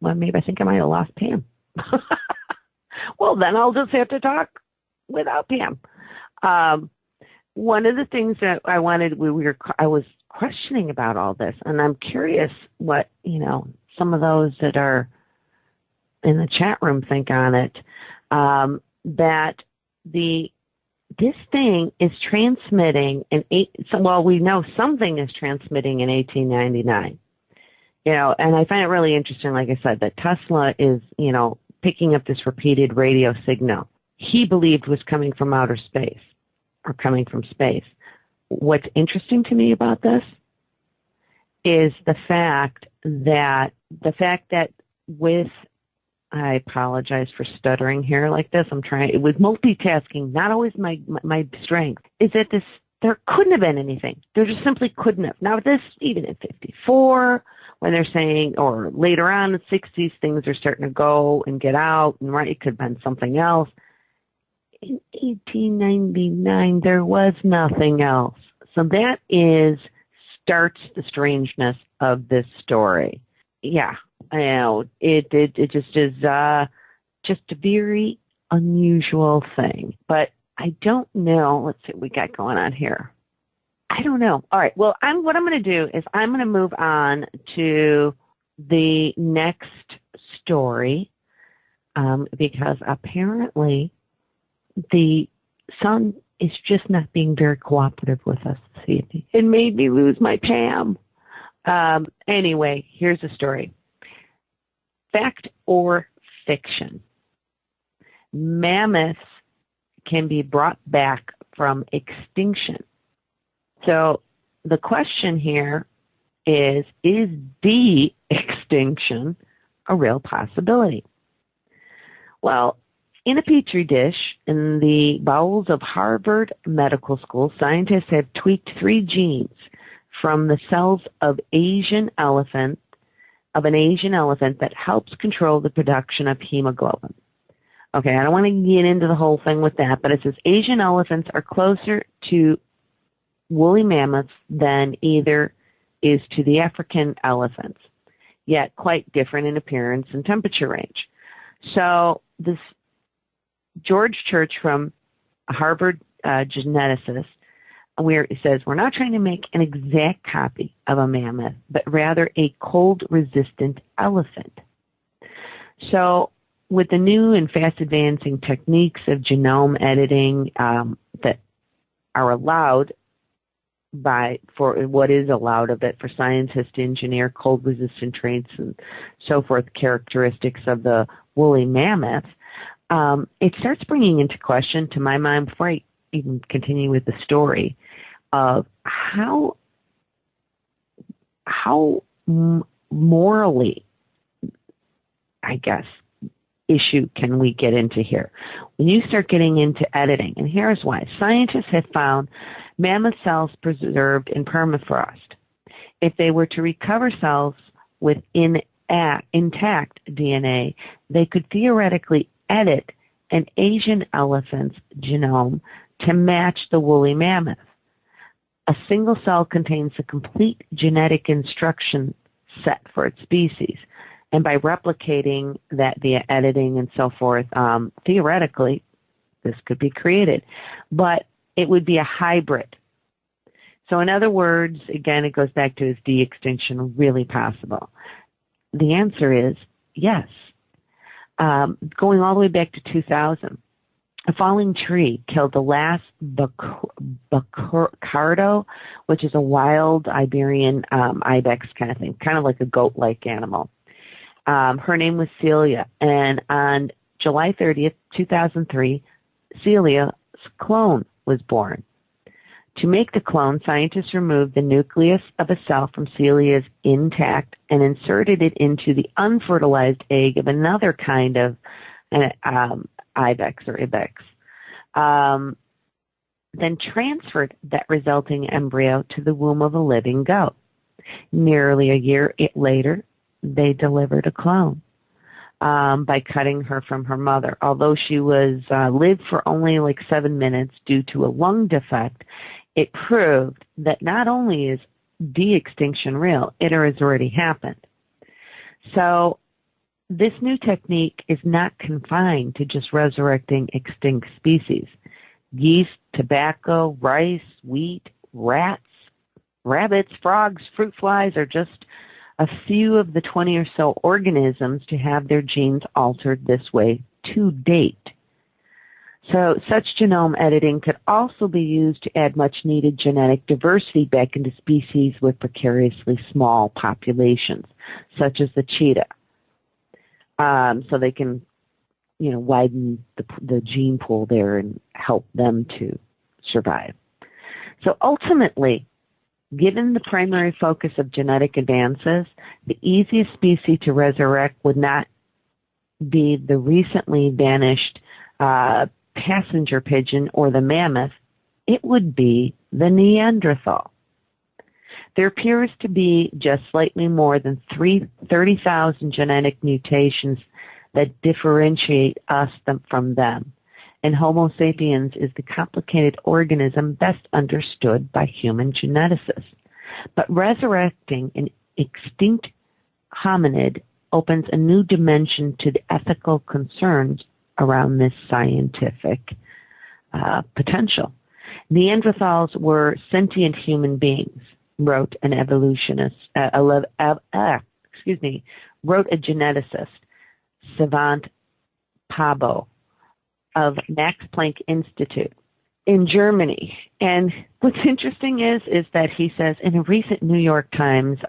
maybe I think I might have lost Pam. Well, then I'll just have to talk without Pam. One of the things that I was questioning about all this, and I'm curious what, some of those that are in the chat room think on it, that this thing is transmitting we know something is transmitting in 1899. And I find it really interesting, like I said, that Tesla is, picking up this repeated radio signal he believed was coming from outer space or coming from space. What's interesting to me about this is the fact that with, I apologize for stuttering here like this. With multitasking, not always my strength, is that there couldn't have been anything. There just simply couldn't have. Now this, even in 54, when they're saying, or later on in the 60s, things are starting to go and get out, and right, it could have been something else. In 1899, there was nothing else. So that starts the strangeness of this story. Yeah. I know, it just is just a very unusual thing. But I don't know. Let's see what we got going on here. I don't know. All right. Well, what I'm going to do is I'm going to move on to the next story because apparently the sun is just not being very cooperative with us this evening. It made me lose my Pam. Anyway, here's the story. Fact or fiction? Mammoths can be brought back from extinction. So the question here is de-extinction a real possibility? Well, in a petri dish in the bowels of Harvard Medical School, scientists have tweaked 3 genes from the cells of an Asian elephant that helps control the production of hemoglobin. Okay, I don't want to get into the whole thing with that, but it says Asian elephants are closer to woolly mammoths than either is to the African elephants, yet quite different in appearance and temperature range. So this George Church from Harvard geneticist, where it says, we're not trying to make an exact copy of a mammoth, but rather a cold-resistant elephant. So with the new and fast-advancing techniques of genome editing that are allowed for what is allowed of it for scientists to engineer cold-resistant traits and so forth, characteristics of the woolly mammoth, it starts bringing into question, to my mind, before I even continue with the story, of how morally, I guess, issue can we get into here? When you start getting into editing, and here's why. Scientists have found mammoth cells preserved in permafrost. If they were to recover cells with intact DNA, they could theoretically edit an Asian elephant's genome to match the woolly mammoth. A single cell contains a complete genetic instruction set for its species. And by replicating that via editing and so forth, theoretically, this could be created. But it would be a hybrid. So in other words, again, it goes back to, is de-extinction really possible? The answer is yes. Going all the way back to 2000, a falling tree killed the last bucardo, which is a wild Iberian ibex kind of thing, kind of like a goat-like animal. Her name was Celia, and on July 30th, 2003, Celia's clone was born. To make the clone, scientists removed the nucleus of a cell from Celia's intact and inserted it into the unfertilized egg of another kind of ibex or ibex. Then transferred that resulting embryo to the womb of a living goat. Nearly a year later, they delivered a clone by cutting her from her mother. Although she was lived for only like 7 minutes due to a lung defect, it proved that not only is de-extinction real, it has already happened. So this new technique is not confined to just resurrecting extinct species. Yeast, tobacco, rice, wheat, rats, rabbits, frogs, fruit flies are just a few of the 20 or so organisms to have their genes altered this way to date. So such genome editing could also be used to add much-needed genetic diversity back into species with precariously small populations, such as the cheetah. So they can, widen the gene pool there and help them to survive. So ultimately, given the primary focus of genetic advances, the easiest species to resurrect would not be the recently vanished passenger pigeon or the mammoth. It would be the Neanderthal. There appears to be just slightly more than 30,000 genetic mutations that differentiate us from them, and Homo sapiens is the complicated organism best understood by human geneticists. But resurrecting an extinct hominid opens a new dimension to the ethical concerns around this scientific potential. Neanderthals were sentient human beings, wrote an evolutionist, wrote a geneticist, Savant Pabo of Max Planck Institute in Germany. And what's interesting is that he says in a recent New York Times,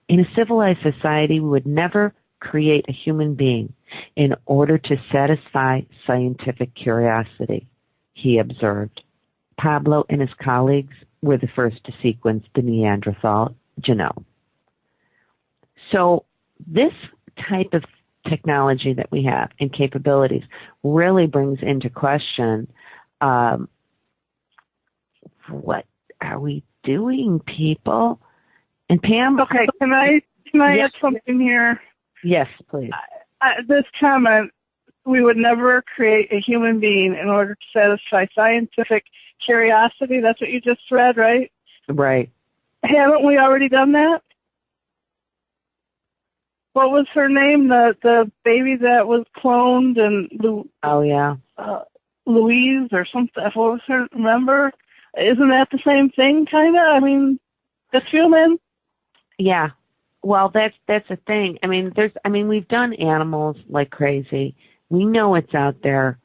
in a civilized society, we would never create a human being in order to satisfy scientific curiosity, he observed. Pablo and his colleagues were the first to sequence the Neanderthal genome. So this type of technology that we have and capabilities really brings into question what are we doing, people? And Pam, okay, can I yes, add something here? Yes, please. This comment, we would never create a human being in order to satisfy scientific curiosity. That's what you just read, right? Right. Haven't we already done that? What was her name? The baby that was cloned and Louise or something. What was her? Remember? Isn't that the same thing, kind of? I mean, it's human. Yeah. Well, that's the thing. I mean, we've done animals like crazy. We know it's out there.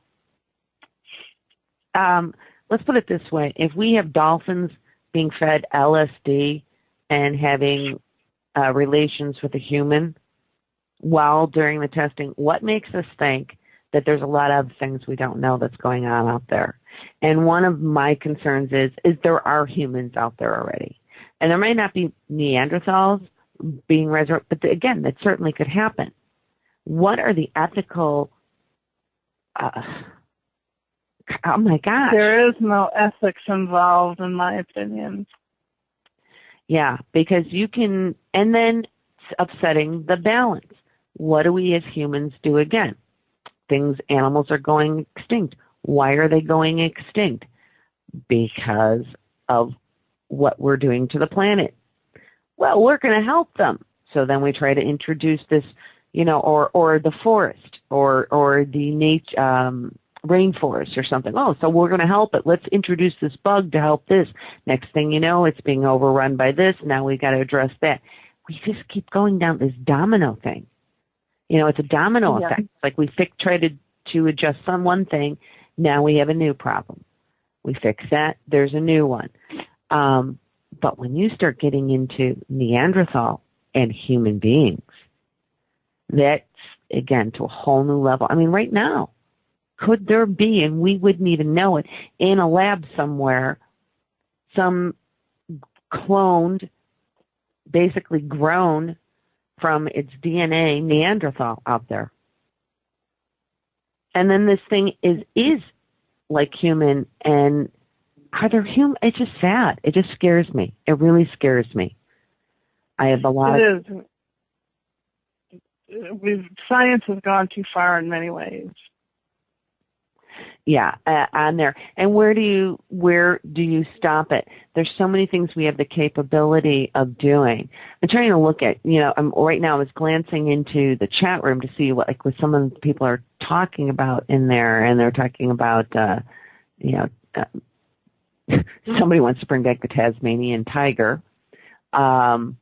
Let's put it this way: if we have dolphins being fed LSD and having relations with a human while during the testing, what makes us think that there's a lot of things we don't know that's going on out there. And one of my concerns is there are humans out there already. And there may not be Neanderthals being resurrected, but again, that certainly could happen. What are the ethical, oh my gosh. There is no ethics involved, in my opinion. Yeah, because you can, and then upsetting the balance. What do we as humans do again? Animals are going extinct. Why are they going extinct? Because of what we're doing to the planet. Well, we're going to help them. So then we try to introduce this, or the forest, or the rainforest or something. Oh, so we're going to help it. Let's introduce this bug to help this. Next thing you know, it's being overrun by this. Now we got to address that. We just keep going down this domino thing. It's a domino effect. Like we tried to adjust on one thing. Now we have a new problem. We fix that. There's a new one. But when you start getting into Neanderthal and human beings, that's, again, to a whole new level. I mean, right now, could there be, and we wouldn't even know it, in a lab somewhere, some cloned, basically grown from its DNA Neanderthal out there? And then this thing is like human, and are there human? It's just sad. It just scares me. It really scares me. I have a lot of... Science has gone too far in many ways. Yeah, on there. And where do you stop it? There's so many things we have the capability of doing. I'm trying to look at, right now I was glancing into the chat room to see what some of the people are talking about in there, and they're talking about, somebody wants to bring back the Tasmanian tiger. But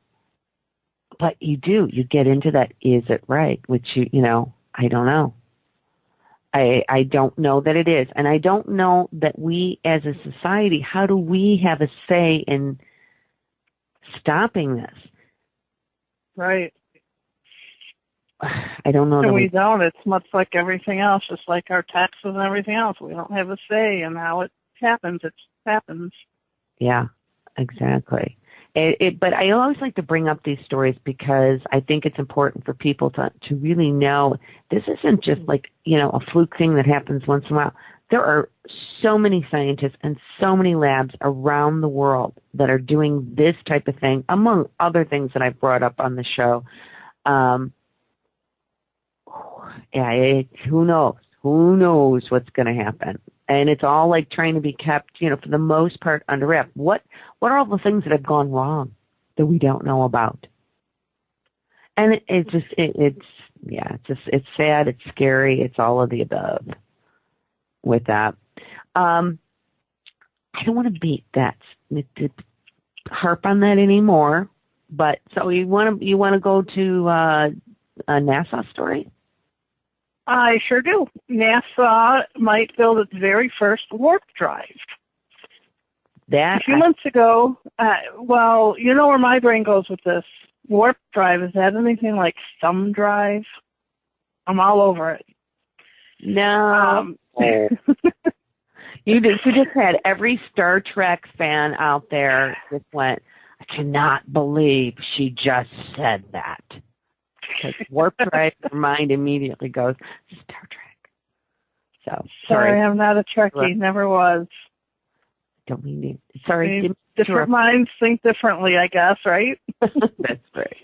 you get into that, is it right? Which, I don't know. I don't know that it is. And I don't know that we as a society, how do we have a say in stopping this? Right. I don't know. And we don't. It's much like everything else, just like our taxes and everything else. We don't have a say in how it happens. It happens. Yeah, exactly. But I always like to bring up these stories because I think it's important for people to really know this isn't just like, a fluke thing that happens once in a while. There are so many scientists and so many labs around the world that are doing this type of thing, among other things that I've brought up on the show. Who knows? Who knows what's going to happen? And it's all like trying to be kept, for the most part, under wrap. What are all the things that have gone wrong that we don't know about? And it's sad, it's scary, it's all of the above with that. I don't want to beat that, harp on that anymore. But so you want to go to a NASA story? I sure do. NASA might build its very first warp drive. A few months ago, you know where my brain goes with this. Warp drive, is that anything like thumb drive? I'm all over it. No. You just had every Star Trek fan out there just went, I cannot believe she just said that. Because warp drive, your mind immediately goes, Star Trek. So, sorry, I'm not a Trekkie, never was. Don't mean to. Sorry. Different minds think differently, I guess, right? That's right.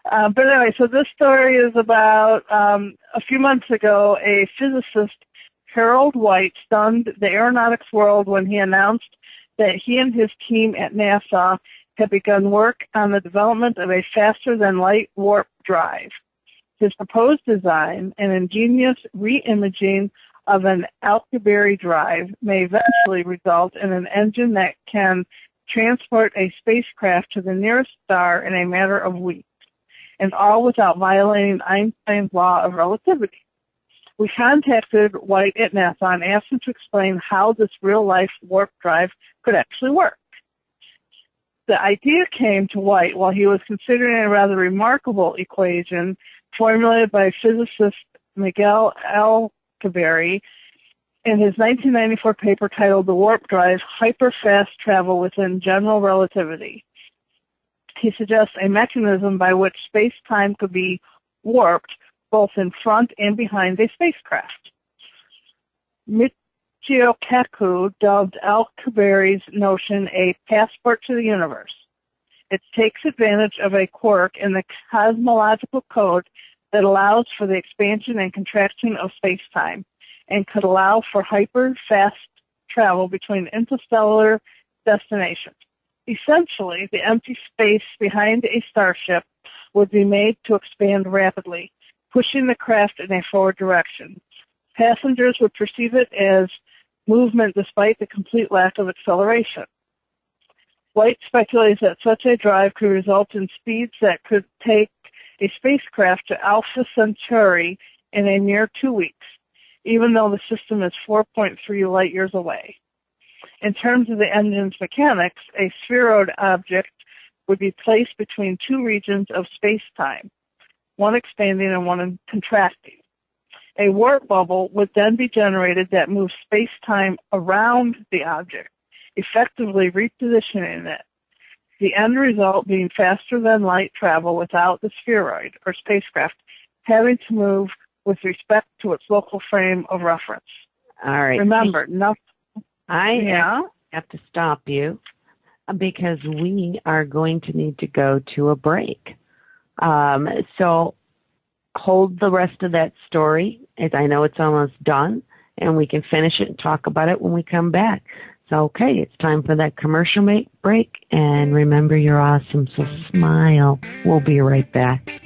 But anyway, so this story is about a few months ago, a physicist, Harold White, stunned the aeronautics world when he announced that he and his team at NASA had begun work on the development of a faster-than-light warp drive. His proposed design, an ingenious re-imaging of an Alcubierre drive, may eventually result in an engine that can transport a spacecraft to the nearest star in a matter of weeks, and all without violating Einstein's law of relativity. We contacted White at NASA and asked him to explain how this real-life warp drive could actually work. The idea came to White while he was considering a rather remarkable equation formulated by physicist Miguel Alcubierre in his 1994 paper titled The Warp Drive, Hyperfast Travel Within General Relativity. He suggests a mechanism by which space-time could be warped both in front and behind a spacecraft. Michio Kaku dubbed Alcubierre's notion a passport to the universe. It takes advantage of a quirk in the cosmological code that allows for the expansion and contraction of space-time and could allow for hyper-fast travel between interstellar destinations. Essentially, the empty space behind a starship would be made to expand rapidly, pushing the craft in a forward direction. Passengers would perceive it as movement despite the complete lack of acceleration. White speculates that such a drive could result in speeds that could take a spacecraft to Alpha Centauri in a mere 2 weeks, even though the system is 4.3 light years away. In terms of the engine's mechanics, a spheroid object would be placed between two regions of space-time, one expanding and one contracting. A warp bubble would then be generated that moves space-time around the object, effectively repositioning it, the end result being faster than light travel without the spheroid or spacecraft having to move with respect to its local frame of reference. All right. Remember, I have to stop you because we are going to need to go to a break. So hold the rest of that story, as I know it's almost done, and we can finish it and talk about it when we come back. So, okay, it's time for that commercial break, and remember you're awesome, so smile. We'll be right back.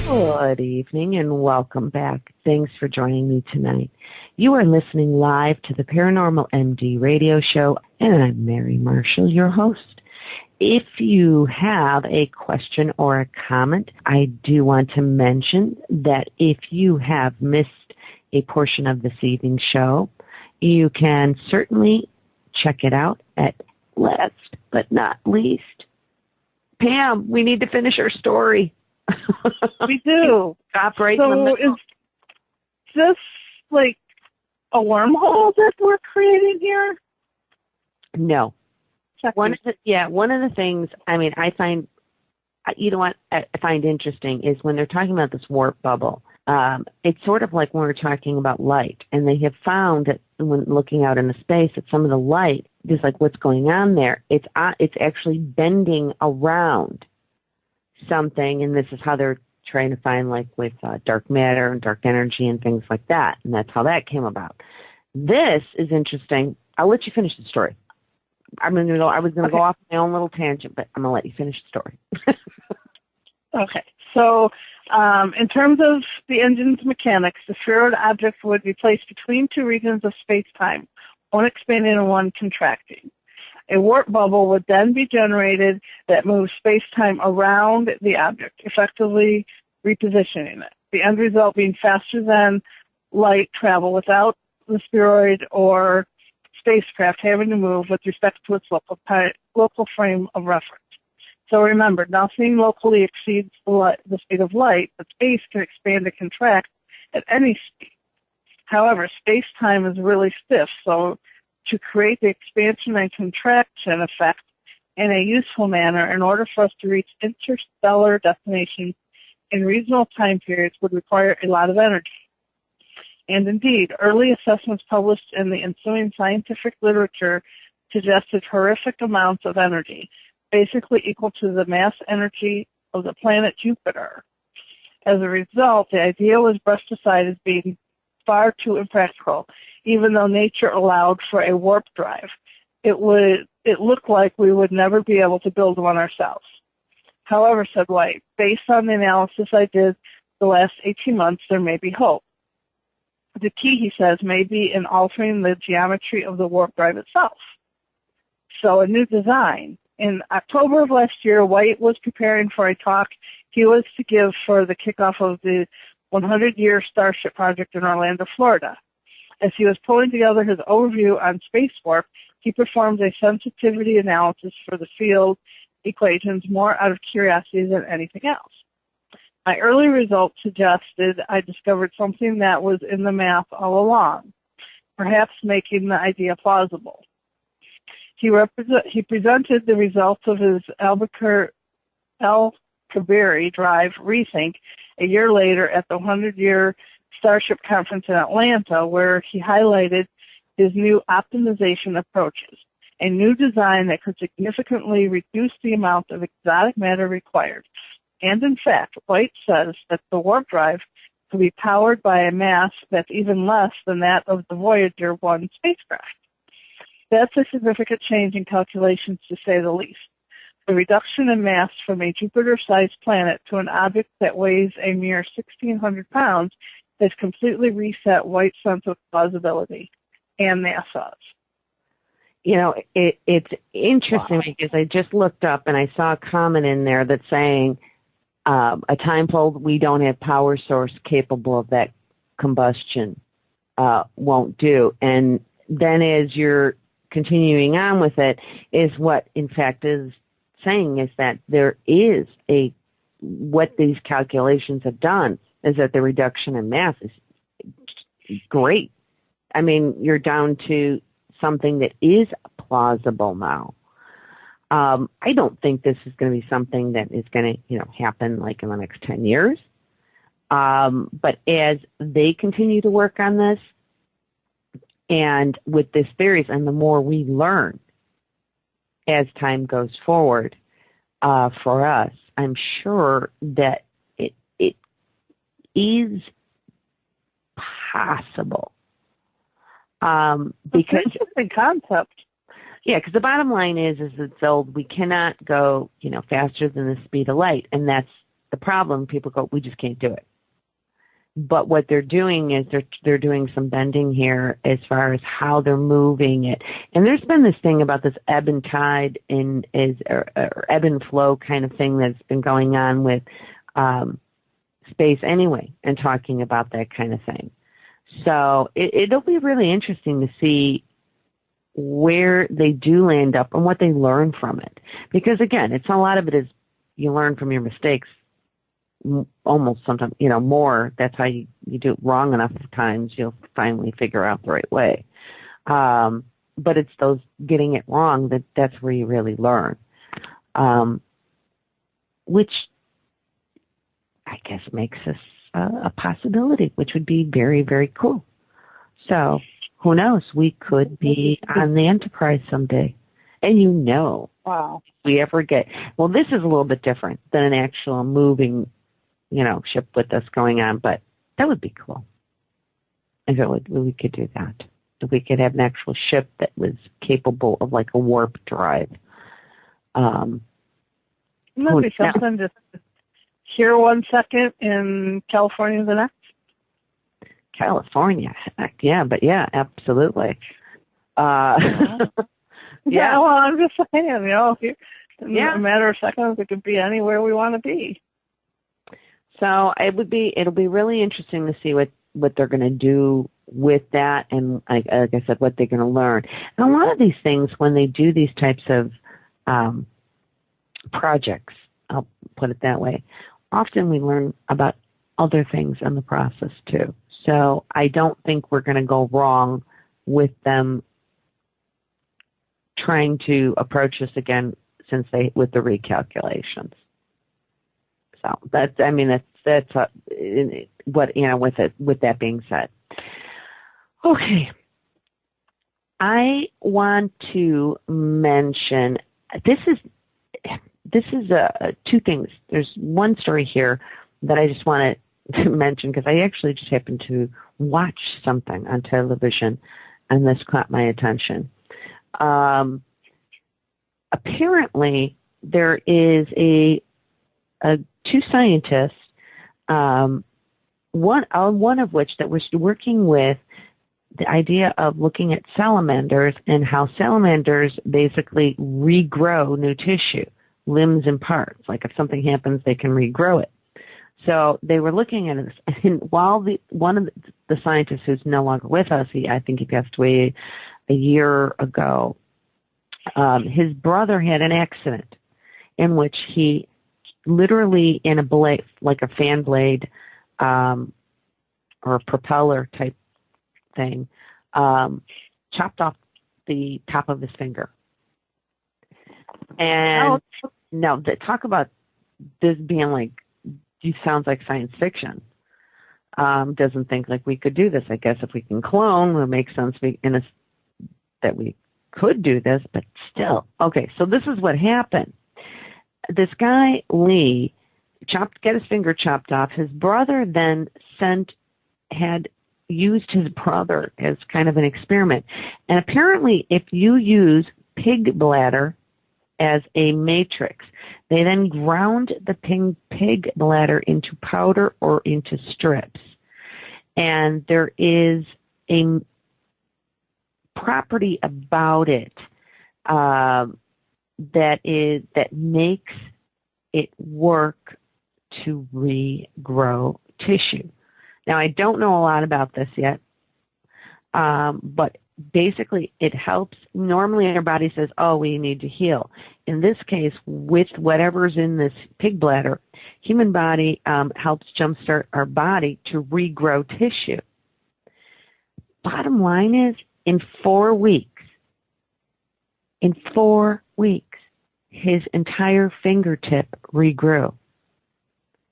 Good evening and welcome back. Thanks for joining me tonight. You are listening live to the Paranormal MD Radio Show, and I'm Mary Marshall, your host. If you have a question or a comment, I do want to mention that if you have missed a portion of this evening's show, you can certainly check it out at last but not least. Pam, we need to finish our story. We do. Stop right in the middle. Is this like a wormhole that we're creating here? No. One of the things, I mean, I find interesting is when they're talking about this warp bubble, it's sort of like when we're talking about light, and they have found that when looking out into space that some of the light, just like what's going on there, it's actually bending around something, and this is how they're trying to find, like with dark matter and dark energy and things like that, and that's how that came about. This is interesting. I'll let you finish the story. I was going to go off my own little tangent, but I'm going to let you finish the story. Okay. So in terms of the engine's mechanics, the spheroid object would be placed between two regions of space-time, one expanding and one contracting. A warp bubble would then be generated that moves space-time around the object, effectively repositioning it. The end result being faster than light travel without the spheroid or spacecraft having to move with respect to its local frame of reference. So remember, nothing locally exceeds the speed of light, but space can expand and contract at any speed. However, space-time is really stiff, so to create the expansion and contraction effect in a useful manner in order for us to reach interstellar destinations in reasonable time periods would require a lot of energy. And indeed, early assessments published in the ensuing scientific literature suggested horrific amounts of energy, basically equal to the mass energy of the planet Jupiter. As a result, the idea was brushed aside as being far too impractical, even though nature allowed for a warp drive. It looked like we would never be able to build one ourselves. However, said White, based on the analysis I did the last 18 months, there may be hope. The key, he says, may be in altering the geometry of the warp drive itself. So a new design. In October of last year, White was preparing for a talk he was to give for the kickoff of the 100-year Starship project in Orlando, Florida. As he was pulling together his overview on space warp, he performed a sensitivity analysis for the field equations more out of curiosity than anything else. My early results suggested I discovered something that was in the math all along, perhaps making the idea plausible. He presented the results of his El-Kabiri Drive rethink a year later at the 100-year Starship Conference in Atlanta, where he highlighted his new optimization approaches, a new design that could significantly reduce the amount of exotic matter required. And in fact, White says that the warp drive could be powered by a mass that's even less than that of the Voyager 1 spacecraft. That's a significant change in calculations, to say the least. The reduction in mass from a Jupiter-sized planet to an object that weighs a mere 1,600 pounds has completely reset White's sense of plausibility, and NASA's. You know, it's interesting because I just looked up and I saw a comment in there that's saying a time-fold, we don't have power source capable of that combustion, won't do. And then as you're continuing on with it, is what in fact is saying is that there is what these calculations have done is that the reduction in mass is great. I mean, you're down to something that is plausible now. I don't think this is going to be something that is going to, happen like in the next 10 years. But as they continue to work on this, and with this theories, and the more we learn as time goes forward for us, I'm sure that it is possible. Because it's a concept. Yeah, because the bottom line is it's old. We cannot go, faster than the speed of light, and that's the problem. People go, we just can't do it. But what they're doing is they're doing some bending here as far as how they're moving it. And there's been this thing about this ebb and tide or ebb and flow kind of thing that's been going on with space anyway, and talking about that kind of thing. So it'll be really interesting to see where they do land up and what they learn from it. Because, again, it's a lot of it is you learn from your mistakes almost sometimes, more. That's how you do it wrong enough times, you'll finally figure out the right way. But it's those getting it wrong that's where you really learn, which I guess makes us a possibility, which would be very, very cool. So who knows? We could be on the Enterprise someday. And wow, if we ever get, well, this is a little bit different than an actual moving, ship with us going on, but that would be cool. If we could do that. If we could have an actual ship that was capable of like a warp drive. That'd be something to here 1 second in California the next. California, heck yeah, but yeah, absolutely. Yeah, well, I'm just saying, in a matter of seconds, it could be anywhere we want to be. So it'll be really interesting to see what they're going to do with that, and like I said, what they're going to learn. And a lot of these things, when they do these types of projects, I'll put it that way, often we learn about other things in the process too. So I don't think we're going to go wrong with them trying to approach us again with the recalculations. So that's what with that being said. Okay. I want to mention this is two things. There's one story here that I just want to mention because I actually just happened to watch something on television, and this caught my attention. Apparently, there is two scientists, one of which that was working with the idea of looking at salamanders and how salamanders basically regrow new tissue, limbs and parts. Like if something happens, they can regrow it. So they were looking at this, and while one of the scientists who's no longer with us, I think he passed away a year ago, his brother had an accident, in which he literally in a blade, like a fan blade or a propeller type thing, chopped off the top of his finger. And now, talk about this being like, sounds like science fiction. Doesn't think like we could do this. I guess if we can clone, it would make sense that we could do this, but still. Okay, so this is what happened. This guy, Lee, got his finger chopped off. His brother then had used his brother as kind of an experiment. And apparently, if you use pig bladder as a matrix, they then ground the pig bladder into powder or into strips. And there is a property about it that makes it work to regrow tissue. Now, I don't know a lot about this yet, but basically it helps. Normally our body says, oh, we need to heal. In this case, with whatever's in this pig bladder, human body helps jumpstart our body to regrow tissue. Bottom line is, in 4 weeks, his entire fingertip regrew.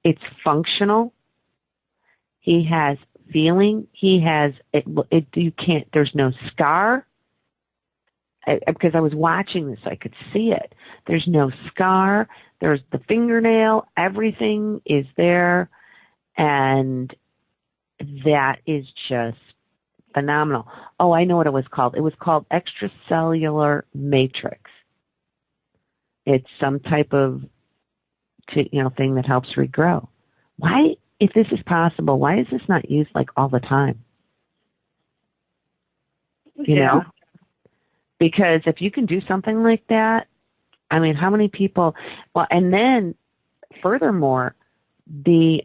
It's functional. He has feeling. He has it. You can't. There's no scar. Because I was watching this, I could see it. There's no scar. There's the fingernail. Everything is there, and that is just phenomenal. Oh, I know what it was called. It was called extracellular matrix. It's some type of thing that helps regrow. Why, if this is possible, why is this not used like all the time? You know? Because if you can do something like that, I mean, how many people? Well, and then furthermore, the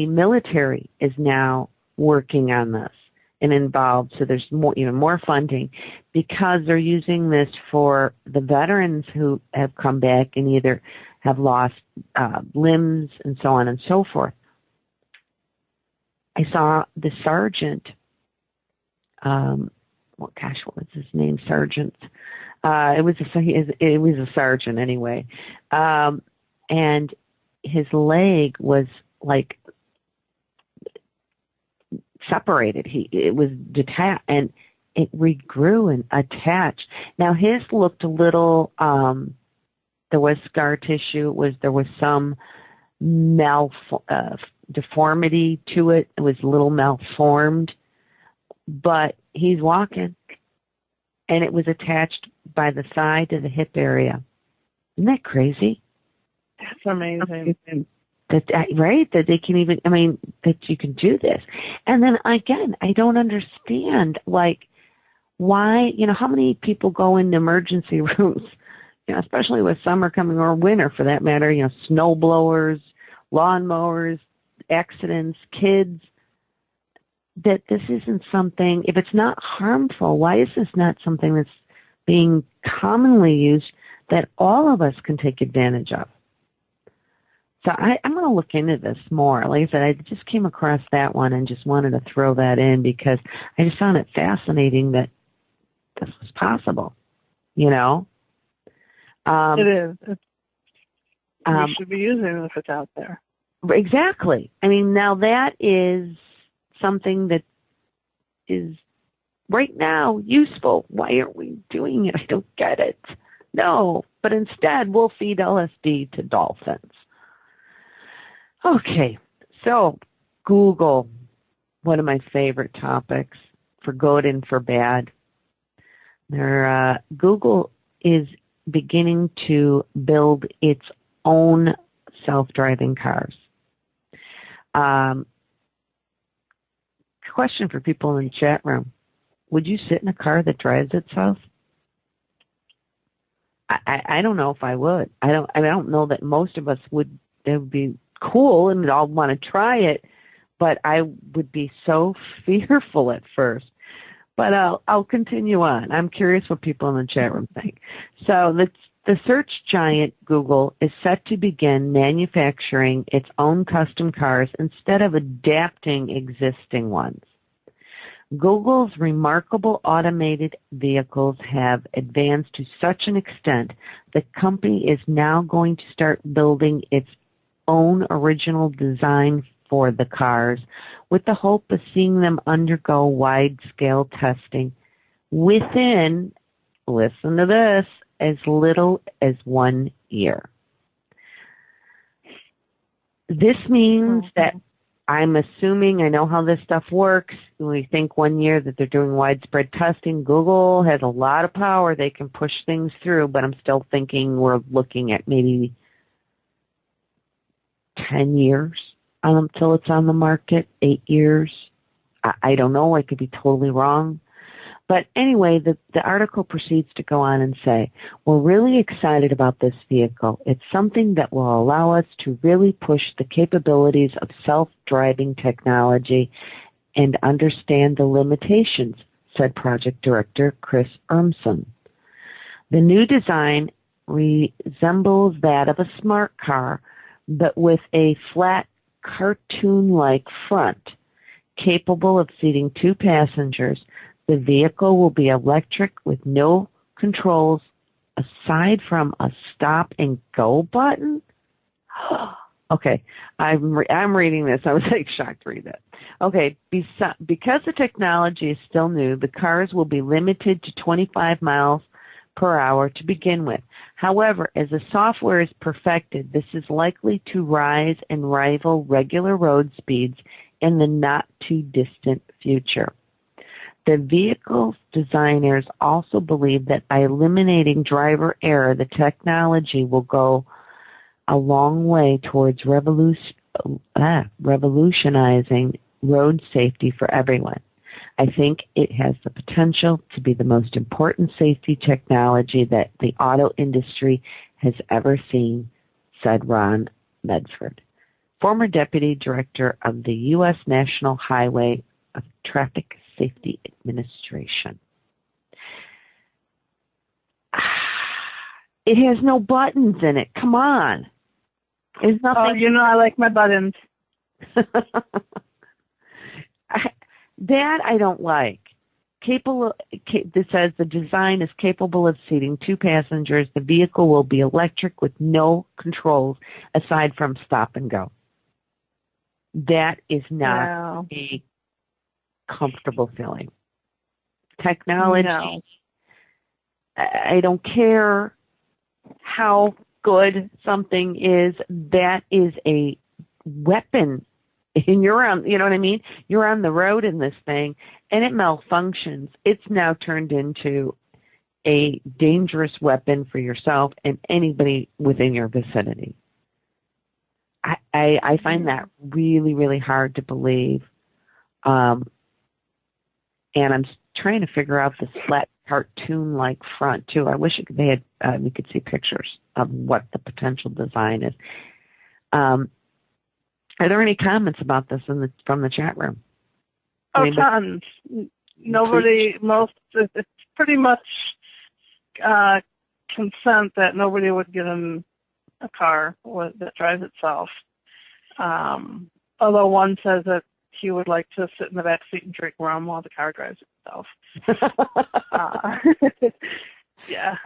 military is now working on this and involved. So there's even more funding because they're using this for the veterans who have come back and either have lost limbs and so on and so forth. I saw the sergeant. What was his name? Sergeant. It was a sergeant anyway, and his leg was like separated. It was detached and it regrew and attached. Now his looked a little. There was scar tissue. There was some deformity to it. It was a little malformed, but he's walking, and it was attached by the side to the hip area. Isn't that crazy? That's amazing. Right? That they can even, that you can do this. And then again, I don't understand, like, why, how many people go into emergency rooms, especially with summer coming or winter for that matter, snow blowers, lawnmowers, accidents, kids, that this isn't something, if it's not harmful, why is this not something that's being commonly used that all of us can take advantage of? So I'm going to look into this more. Like I said, I just came across that one and just wanted to throw that in because I just found it fascinating that this was possible, It is. We should be using it if it's out there. Exactly. Now that is something that is right now useful. Why aren't we doing it? I don't get it. No, but instead we'll feed LSD to dolphins. Okay, so Google, one of my favorite topics for good and for bad. Google is beginning to build its own self-driving cars. Question for people in the chat room. Would you sit in a car that drives itself? I don't know if I would. I don't know that most of us would. It would be cool and we'd all want to try it, but I would be so fearful at first. But I'll continue on. I'm curious what people in the chat room think. So The search giant Google is set to begin manufacturing its own custom cars instead of adapting existing ones. Google's remarkable automated vehicles have advanced to such an extent the company is now going to start building its own original design for the cars with the hope of seeing them undergo wide-scale testing within, listen to this, as little as 1 year. This means that I'm assuming, I know how this stuff works. When we think 1 year that they're doing widespread testing, Google has a lot of power. They can push things through, but I'm still thinking we're looking at maybe 10 years until it's on the market, 8 years. I don't know. I could be totally wrong. But anyway, the article proceeds to go on and say, we're really excited about this vehicle. It's something that will allow us to really push the capabilities of self-driving technology and understand the limitations, said project director Chris Urmson. The new design resembles that of a smart car, but with a flat cartoon-like front, capable of seating 2 passengers. The vehicle will be electric with no controls aside from a stop and go button. Okay, I'm reading this. I was like shocked to read that. Okay, because the technology is still new, the cars will be limited to 25 miles per hour to begin with. However, as the software is perfected, this is likely to rise and rival regular road speeds in the not-too-distant future. The vehicle's designers also believe that by eliminating driver error, the technology will go a long way towards revolutionizing road safety for everyone. I think it has the potential to be the most important safety technology that the auto industry has ever seen, said Ron Medford, former deputy director of the U.S. National Highway of Traffic Safety Administration. It has no buttons in it. Come on. There's nothing. Oh, you know I like my buttons. That I don't like. This says the design is capable of seating 2 passengers. The vehicle will be electric with no controls aside from stop and go. That is not a comfortable feeling. Technology, no. I don't care how good something is, that is a weapon. And you're on, you know what I mean? You're on the road in this thing, and it malfunctions. It's now turned into a dangerous weapon for yourself and anybody within your vicinity. I find that really, really hard to believe. And I'm trying to figure out this flat cartoon-like front, too. I wish we could see pictures of what the potential design is. Are there any comments about this from the chat room? Oh, tons. It's pretty much consent that nobody would get in a car that drives itself. Although one says that he would like to sit in the back seat and drink rum while the car drives itself. Yeah.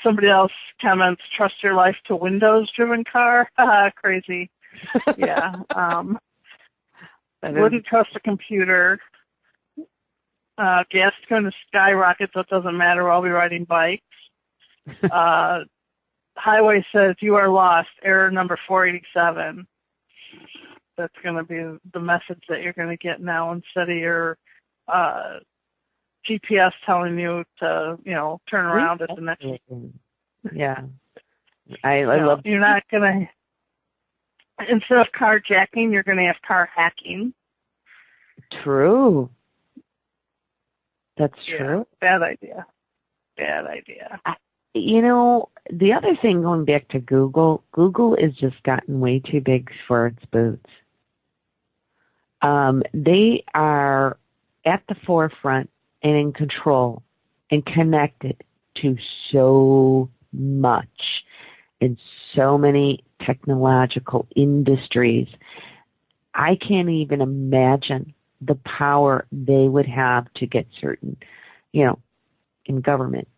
Somebody else comments, trust your life to Windows-driven car. Crazy. Yeah. Wouldn't trust a computer. Gas is going to skyrocket, so it doesn't matter. I'll be riding bikes. Highway says, you are lost. Error number 487. That's going to be the message that you're going to get now instead of your GPS telling you to, turn around at the next. Yeah. I love. You're not going to, instead of carjacking, you're going to have car hacking. True. That's true. Yeah, bad idea. The other thing, going back to Google has just gotten way too big for its boots. They are at the forefront and in control and connected to so much in so many technological industries. I can't even imagine the power they would have to get certain, in government.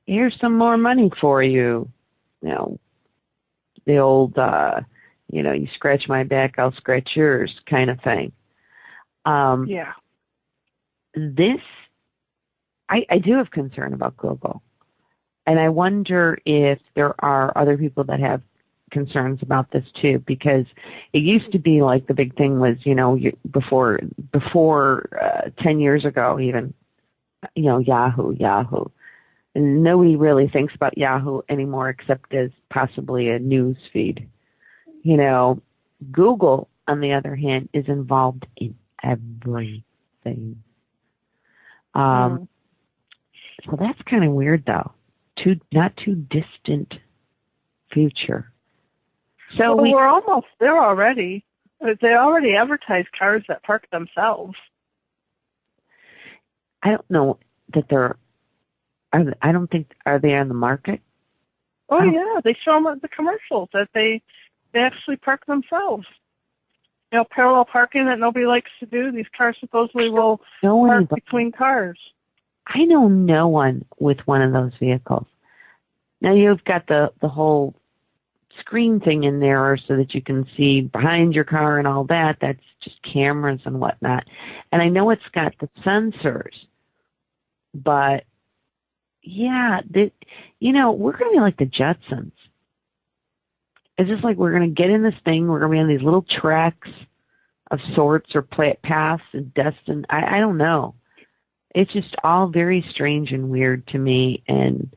Here's some more money for you. The old, you scratch my back, I'll scratch yours kind of thing. Yeah. I do have concern about Google. And I wonder if there are other people that have concerns about this too, because it used to be like the big thing was, before 10 years ago even, Yahoo. And nobody really thinks about Yahoo anymore except as possibly a news feed. Google, on the other hand, is involved in everything. So that's kind of weird, though. Not too distant future. So we're almost there already. They already advertise cars that park themselves. I don't know that I don't think, are they on the market? Oh, yeah. They show them at the commercials that they actually park themselves. Parallel parking that nobody likes to do. These cars supposedly will park between cars. I know no one with one of those vehicles. Now you've got the whole screen thing in there so that you can see behind your car and all that. That's just cameras and whatnot. And I know it's got the sensors. But, yeah, we're going to be like the Jetsons. It's just like we're going to get in this thing. We're going to be on these little tracks of sorts or paths and destined. I don't know. It's just all very strange and weird to me, and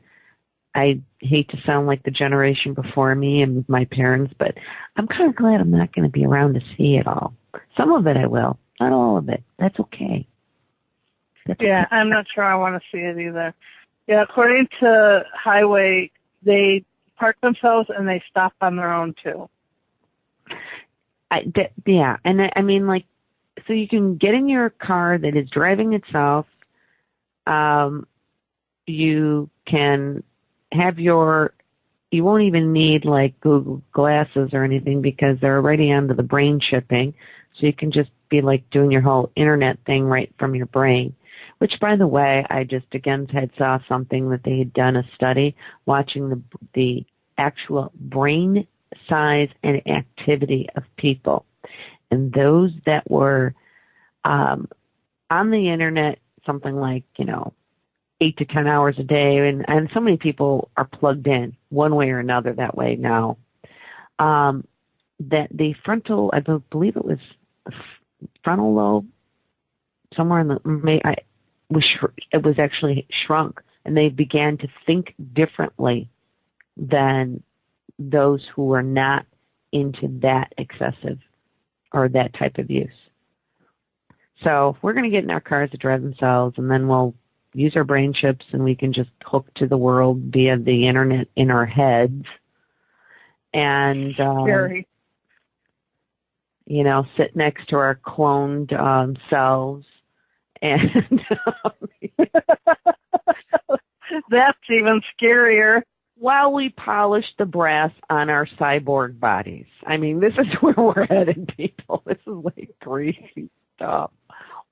I hate to sound like the generation before me and my parents, but I'm kind of glad I'm not going to be around to see it all. Some of it I will, not all of it. That's okay. Yeah, I'm not sure I want to see it either. Yeah, according to Highway, they park themselves and they stop on their own too. Yeah, and I mean, like, so you can get in your car that is driving itself. You can have you won't even need like Google glasses or anything because they're already onto the brain chipping. So you can just be like doing your whole internet thing right from your brain. Which, by the way, I just again saw something that they had done a study watching the actual brain size and activity of people. And those that were on the internet, something like, 8 to 10 hours a day, and so many people are plugged in one way or another that way now, that the frontal, I believe it was frontal lobe, somewhere in the, it was actually shrunk, and they began to think differently than those who were not into that excessive or that type of use. So we're going to get in our cars to drive themselves, and then we'll use our brain chips, and we can just hook to the world via the internet in our heads. And, Scary. Sit next to our cloned selves. And that's even scarier. While we polish the brass on our cyborg bodies. I mean, this is where we're headed, people. This is like crazy stuff.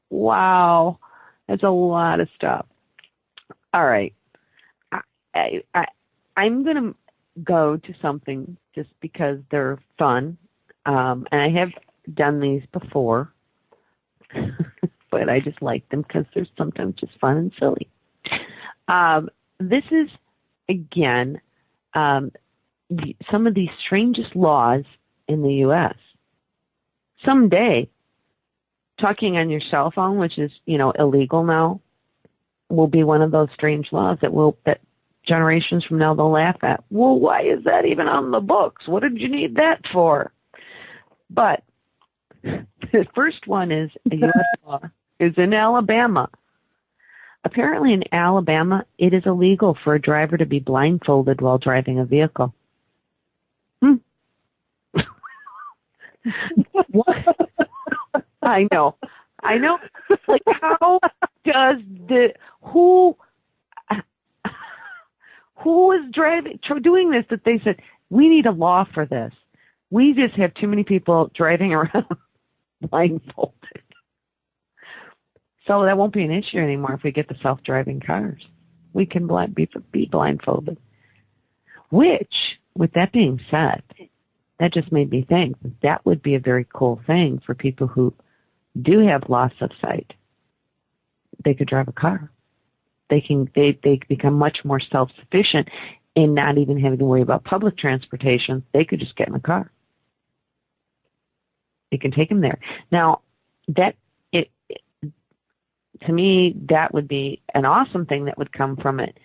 Wow. That's a lot of stuff. All right. I'm going to go to something just because they're fun. And I have done these before. But I just like them because they're sometimes just fun and silly. This is, again, some of the strangest laws in the U.S. Someday, talking on your cell phone, which is, illegal now, will be one of those strange laws that generations from now they'll laugh at. Well, why is that even on the books? What did you need that for? But the first one is a U.S. law. Is in Alabama. Apparently in Alabama, it is illegal for a driver to be blindfolded while driving a vehicle. What? I know. Like, how does who who is doing this that they said, we need a law for this. We just have too many people driving around blindfolded. So that won't be an issue anymore if we get the self-driving cars. We can be blindfolded. Which, with that being said, that just made me think that would be a very cool thing for people who do have loss of sight. They could drive a car. They become much more self-sufficient in not even having to worry about public transportation. They could just get in a car. It can take them there. Now, to me, that would be an awesome thing that would come from it.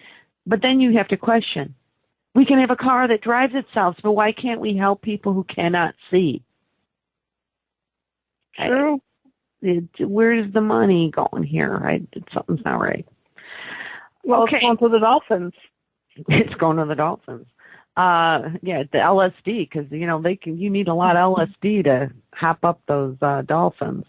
But then you have to question, we can have a car that drives itself, so why can't we help people who cannot see? True. Where's the money going here? Something's not right. Well, okay. It's going to the dolphins. It's going to the dolphins. The LSD, because, you need a lot of LSD to hop up those dolphins.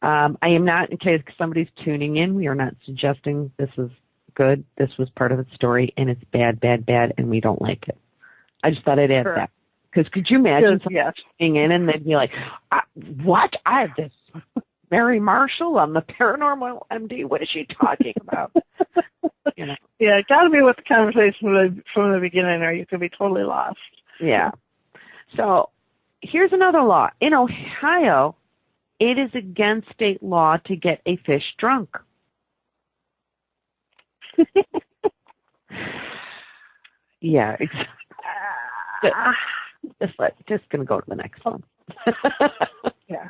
I am not, in case somebody's tuning in, we are not suggesting this is good. This was part of the story, and it's bad, bad, bad, and we don't like it. I just thought I'd add that. Because could you imagine somebody tuning in and they'd be like, what? I have this Mary Marshall on the Paranormal MD. What is she talking about? Yeah, it got to be with the conversation from the beginning, or you could be totally lost. Yeah. So here's another law. In Ohio, it is against state law to get a fish drunk. Yeah, exactly. Just going to go to the next one. Yeah.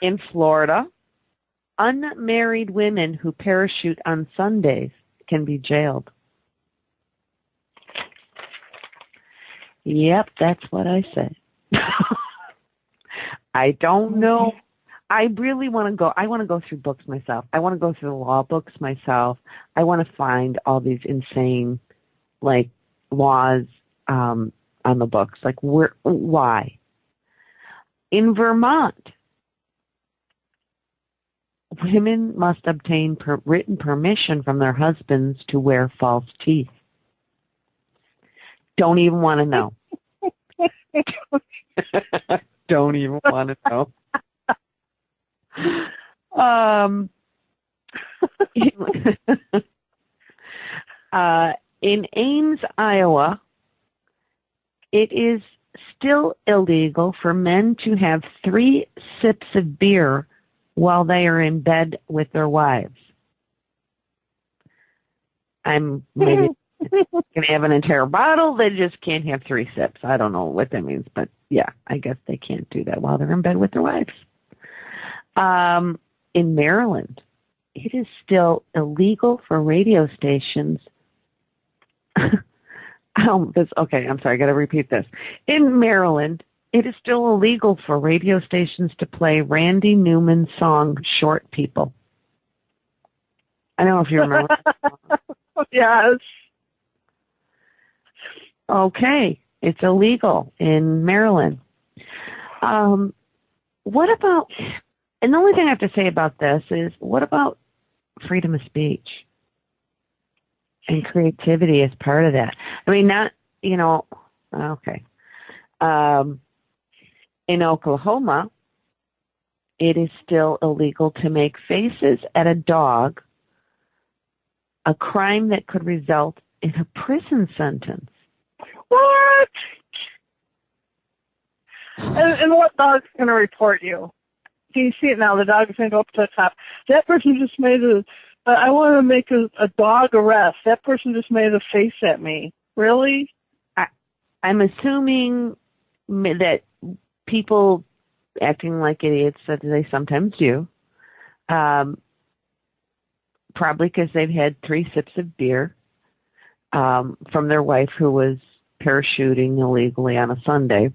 In Florida, unmarried women who parachute on Sundays can be jailed. Yep, that's what I said. I don't know. I really want to go. I want to go through books myself. I want to go through the law books myself. I want to find all these insane, laws on the books. Why? In Vermont, women must obtain written permission from their husbands to wear false teeth. Don't even want to know. Don't even want to know. In Ames, Iowa, it is still illegal for men to have 3 sips of beer while they are in bed with their wives. I'm maybe going to have an entire bottle. They just can't have 3 sips. I don't know what that means, but yeah, I guess they can't do that while they're in bed with their wives. In Maryland, it is still illegal for radio stations. Okay, I'm sorry, I got to repeat this. In Maryland, it is still illegal for radio stations to play Randy Newman's song, Short People. I don't know if you remember. Yes. Okay, it's illegal in Maryland. What about, and the only thing I have to say about this is, what about freedom of speech and creativity as part of that? I mean, not, okay. In Oklahoma, it is still illegal to make faces at a dog, a crime that could result in a prison sentence. What? And what dog's going to report you? Can you see it now? The dog is going to go up to the top. That person just made I want to make a dog arrest. That person just made a face at me. Really? I'm assuming that people acting like idiots, that they sometimes do, probably because they've had 3 sips of beer from their wife who was parachuting illegally on a Sunday,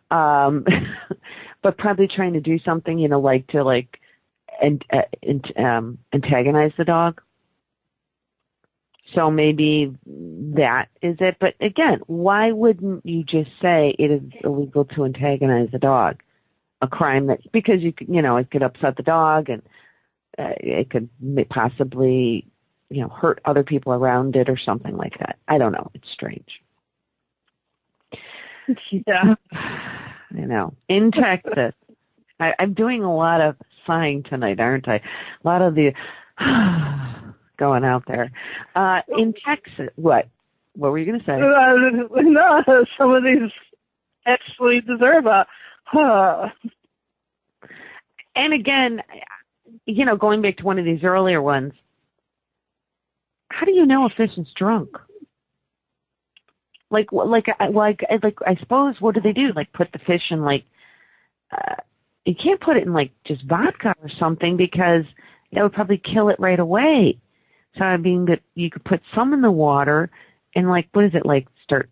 but probably trying to do something, antagonize the dog. So maybe that is it. But again, why wouldn't you just say it is illegal to antagonize a dog? A crime that, because it could upset the dog, and it could possibly hurt other people around it or something like that. I don't know. It's strange. Yeah. In Texas, I'm doing a lot of sighing tonight, aren't I? A lot of the going out there. In Texas, what? What were you going to say? No, some of these actually deserve a And again, going back to one of these earlier ones, how do you know a fish is drunk? Like I suppose, what do they do? Like put the fish in you can't put it in just vodka or something because that would probably kill it right away. So I mean that you could put some in the water and what is it start,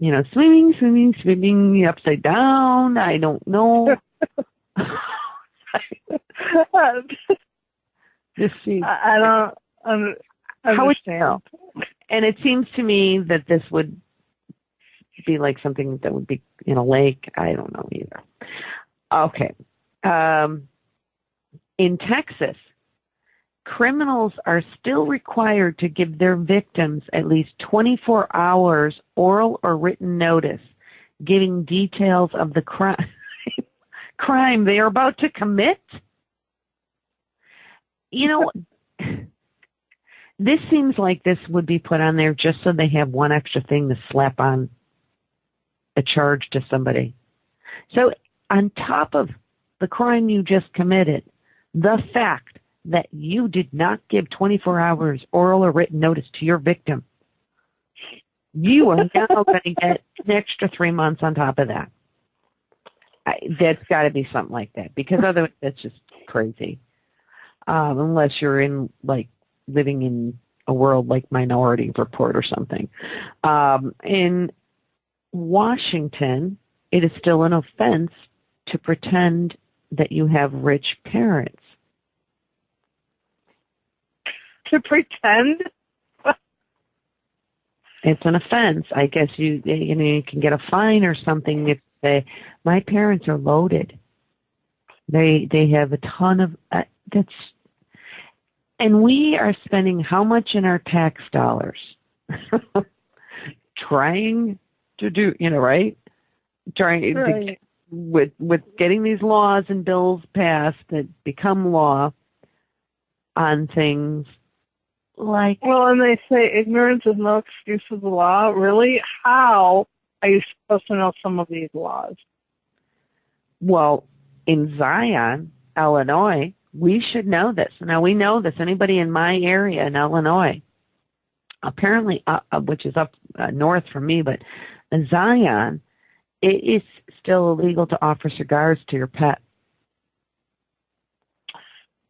swimming upside down. I don't know. Just see. I don't understand. How would you know? And it seems to me that this would be something that would be in a lake. I don't know either. Okay. In Texas, criminals are still required to give their victims at least 24 hours oral or written notice, giving details of the crime they are about to commit. This seems like this would be put on there just so they have one extra thing to slap on a charge to somebody. So on top of the crime you just committed, the fact that you did not give 24 hours oral or written notice to your victim, you are now going to get an extra 3 months on top of that. That's got to be something like that, because otherwise that's just crazy. Unless you're in living in a world like Minority Report or something. In Washington, it is still an offense to pretend that you have rich parents. To pretend? It's an offense. I guess you can get a fine or something if my parents are loaded. They have a ton of and we are spending how much in our tax dollars trying to do, right? Trying right. with getting these laws and bills passed that become law on things like... Well, and they say ignorance is no excuse for the law. Really? How are you supposed to know some of these laws? Well, in Zion, Illinois, we should know this. Now, we know this. Anybody in my area in Illinois, apparently, which is up north from me, but in Zion, it is still illegal to offer cigars to your pet.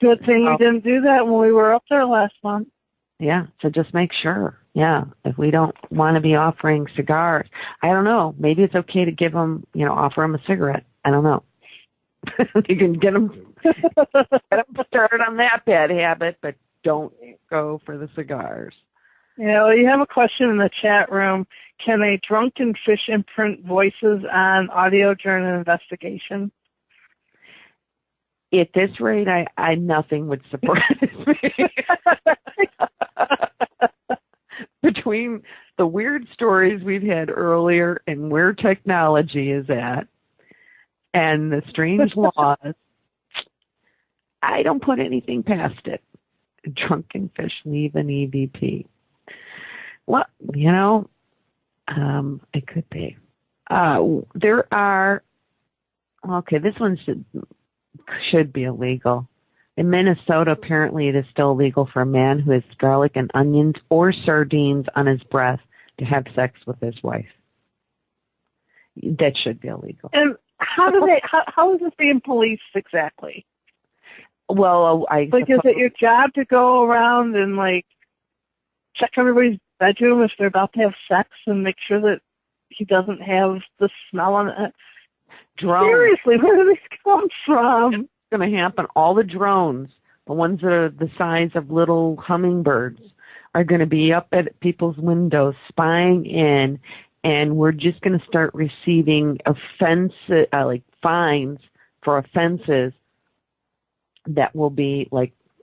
Good thing we didn't do that when we were up there last month. Yeah, so just make sure. Yeah, if we don't want to be offering cigars, I don't know. Maybe it's okay to give them, offer them a cigarette. I don't know. You can get them started on that bad habit, but don't go for the cigars. Yeah, well, you have a question in the chat room. Can a drunken fish imprint voices on audio during an investigation? At this rate, I nothing would surprise me. Between the weird stories we've had earlier and where technology is at and the strange laws, I don't put anything past it. Drunken fish leave an EVP. Well, it could be. There are, this one should be illegal. In Minnesota, apparently it is still illegal for a man who has garlic and onions or sardines on his breath to have sex with his wife. That should be illegal. And how is this being policed exactly? Well, is it your job to go around and check everybody's bedroom if they're about to have sex and make sure that he doesn't have the smell on it? Drones. Seriously, where do these come from? It's going to happen. All the drones, the ones that are the size of little hummingbirds, are going to be up at people's windows spying in, and we're just going to start receiving fines for offenses that will be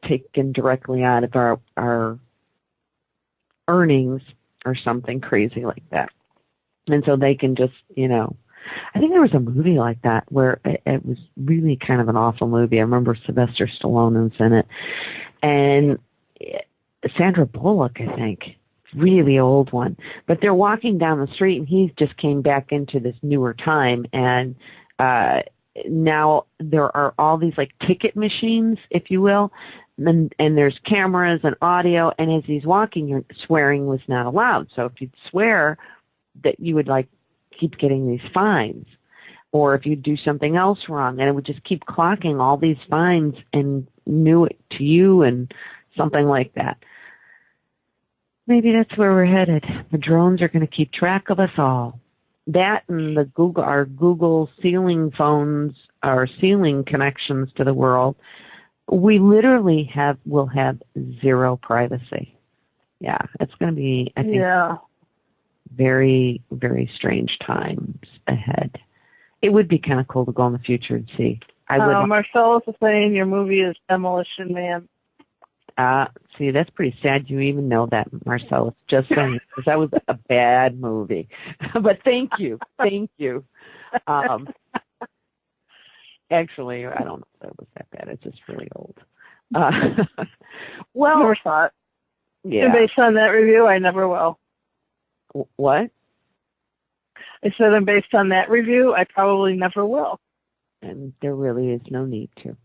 taken directly out of our earnings or something crazy like that. And so they can just, I think there was a movie like that where it was really kind of an awful movie. I remember Sylvester Stallone was in it. And Sandra Bullock, I think, really old one. But they're walking down the street, and he just came back into this newer time, and now there are all these like ticket machines, if you will, and there's cameras and audio, and as he's walking, swearing was not allowed. So if you'd swear, that you would like keep getting these fines, or if you'd do something else wrong, and it would just keep clocking all these fines and knew it to you and something like that. Maybe that's where we're headed. The drones are going to keep track of us all. That and our Google ceiling phones, our ceiling connections to the world, we literally will have zero privacy. Yeah, it's going to be, I think, very, very strange times ahead. It would be kind of cool to go in the future and see. Marcellus is saying your movie is Demolition Man. See, that's pretty sad you even know that, Marcellus. Just saying, because that was a bad movie. But thank you. Actually, I don't know if that was that bad. It's just really old. Well, never saw it. Yeah. And based on that review, I never will. What? I said, and based on that review, I probably never will. And there really is no need to.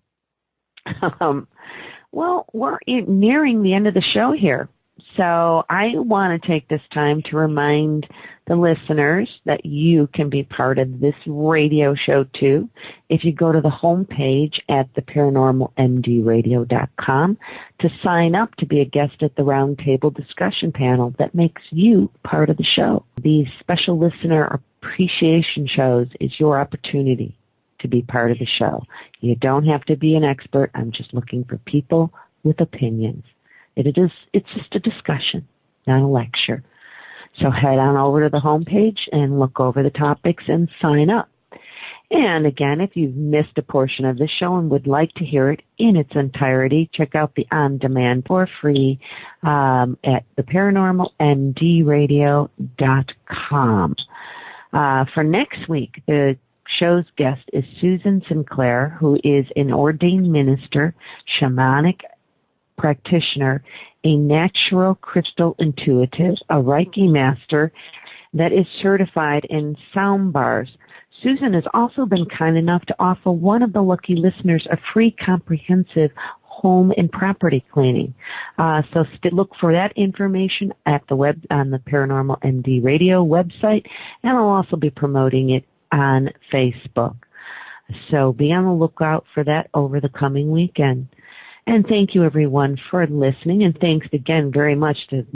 Well, we're nearing the end of the show here. So I want to take this time to remind the listeners that you can be part of this radio show too. If you go to the homepage at theparanormalmdradio.com to sign up to be a guest at the roundtable discussion panel that makes you part of the show. These special listener appreciation shows is your opportunity to be part of the show. You don't have to be an expert. I'm just looking for people with opinions. It's just a discussion, not a lecture. So head on over to the homepage and look over the topics and sign up. And again, if you've missed a portion of the show and would like to hear it in its entirety, check out the on-demand for free at theparanormalmdradio.com. For next week, the show's guest is Susan Sinclair, who is an ordained minister, shamanic practitioner, a natural crystal intuitive, a Reiki master that is certified in sound bars. Susan has also been kind enough to offer one of the lucky listeners a free comprehensive home and property cleaning. So look for that information at the web on the Paranormal MD Radio website, and I'll also be promoting it on Facebook. So be on the lookout for that over the coming weekend. And thank you, everyone, for listening, and thanks again very much to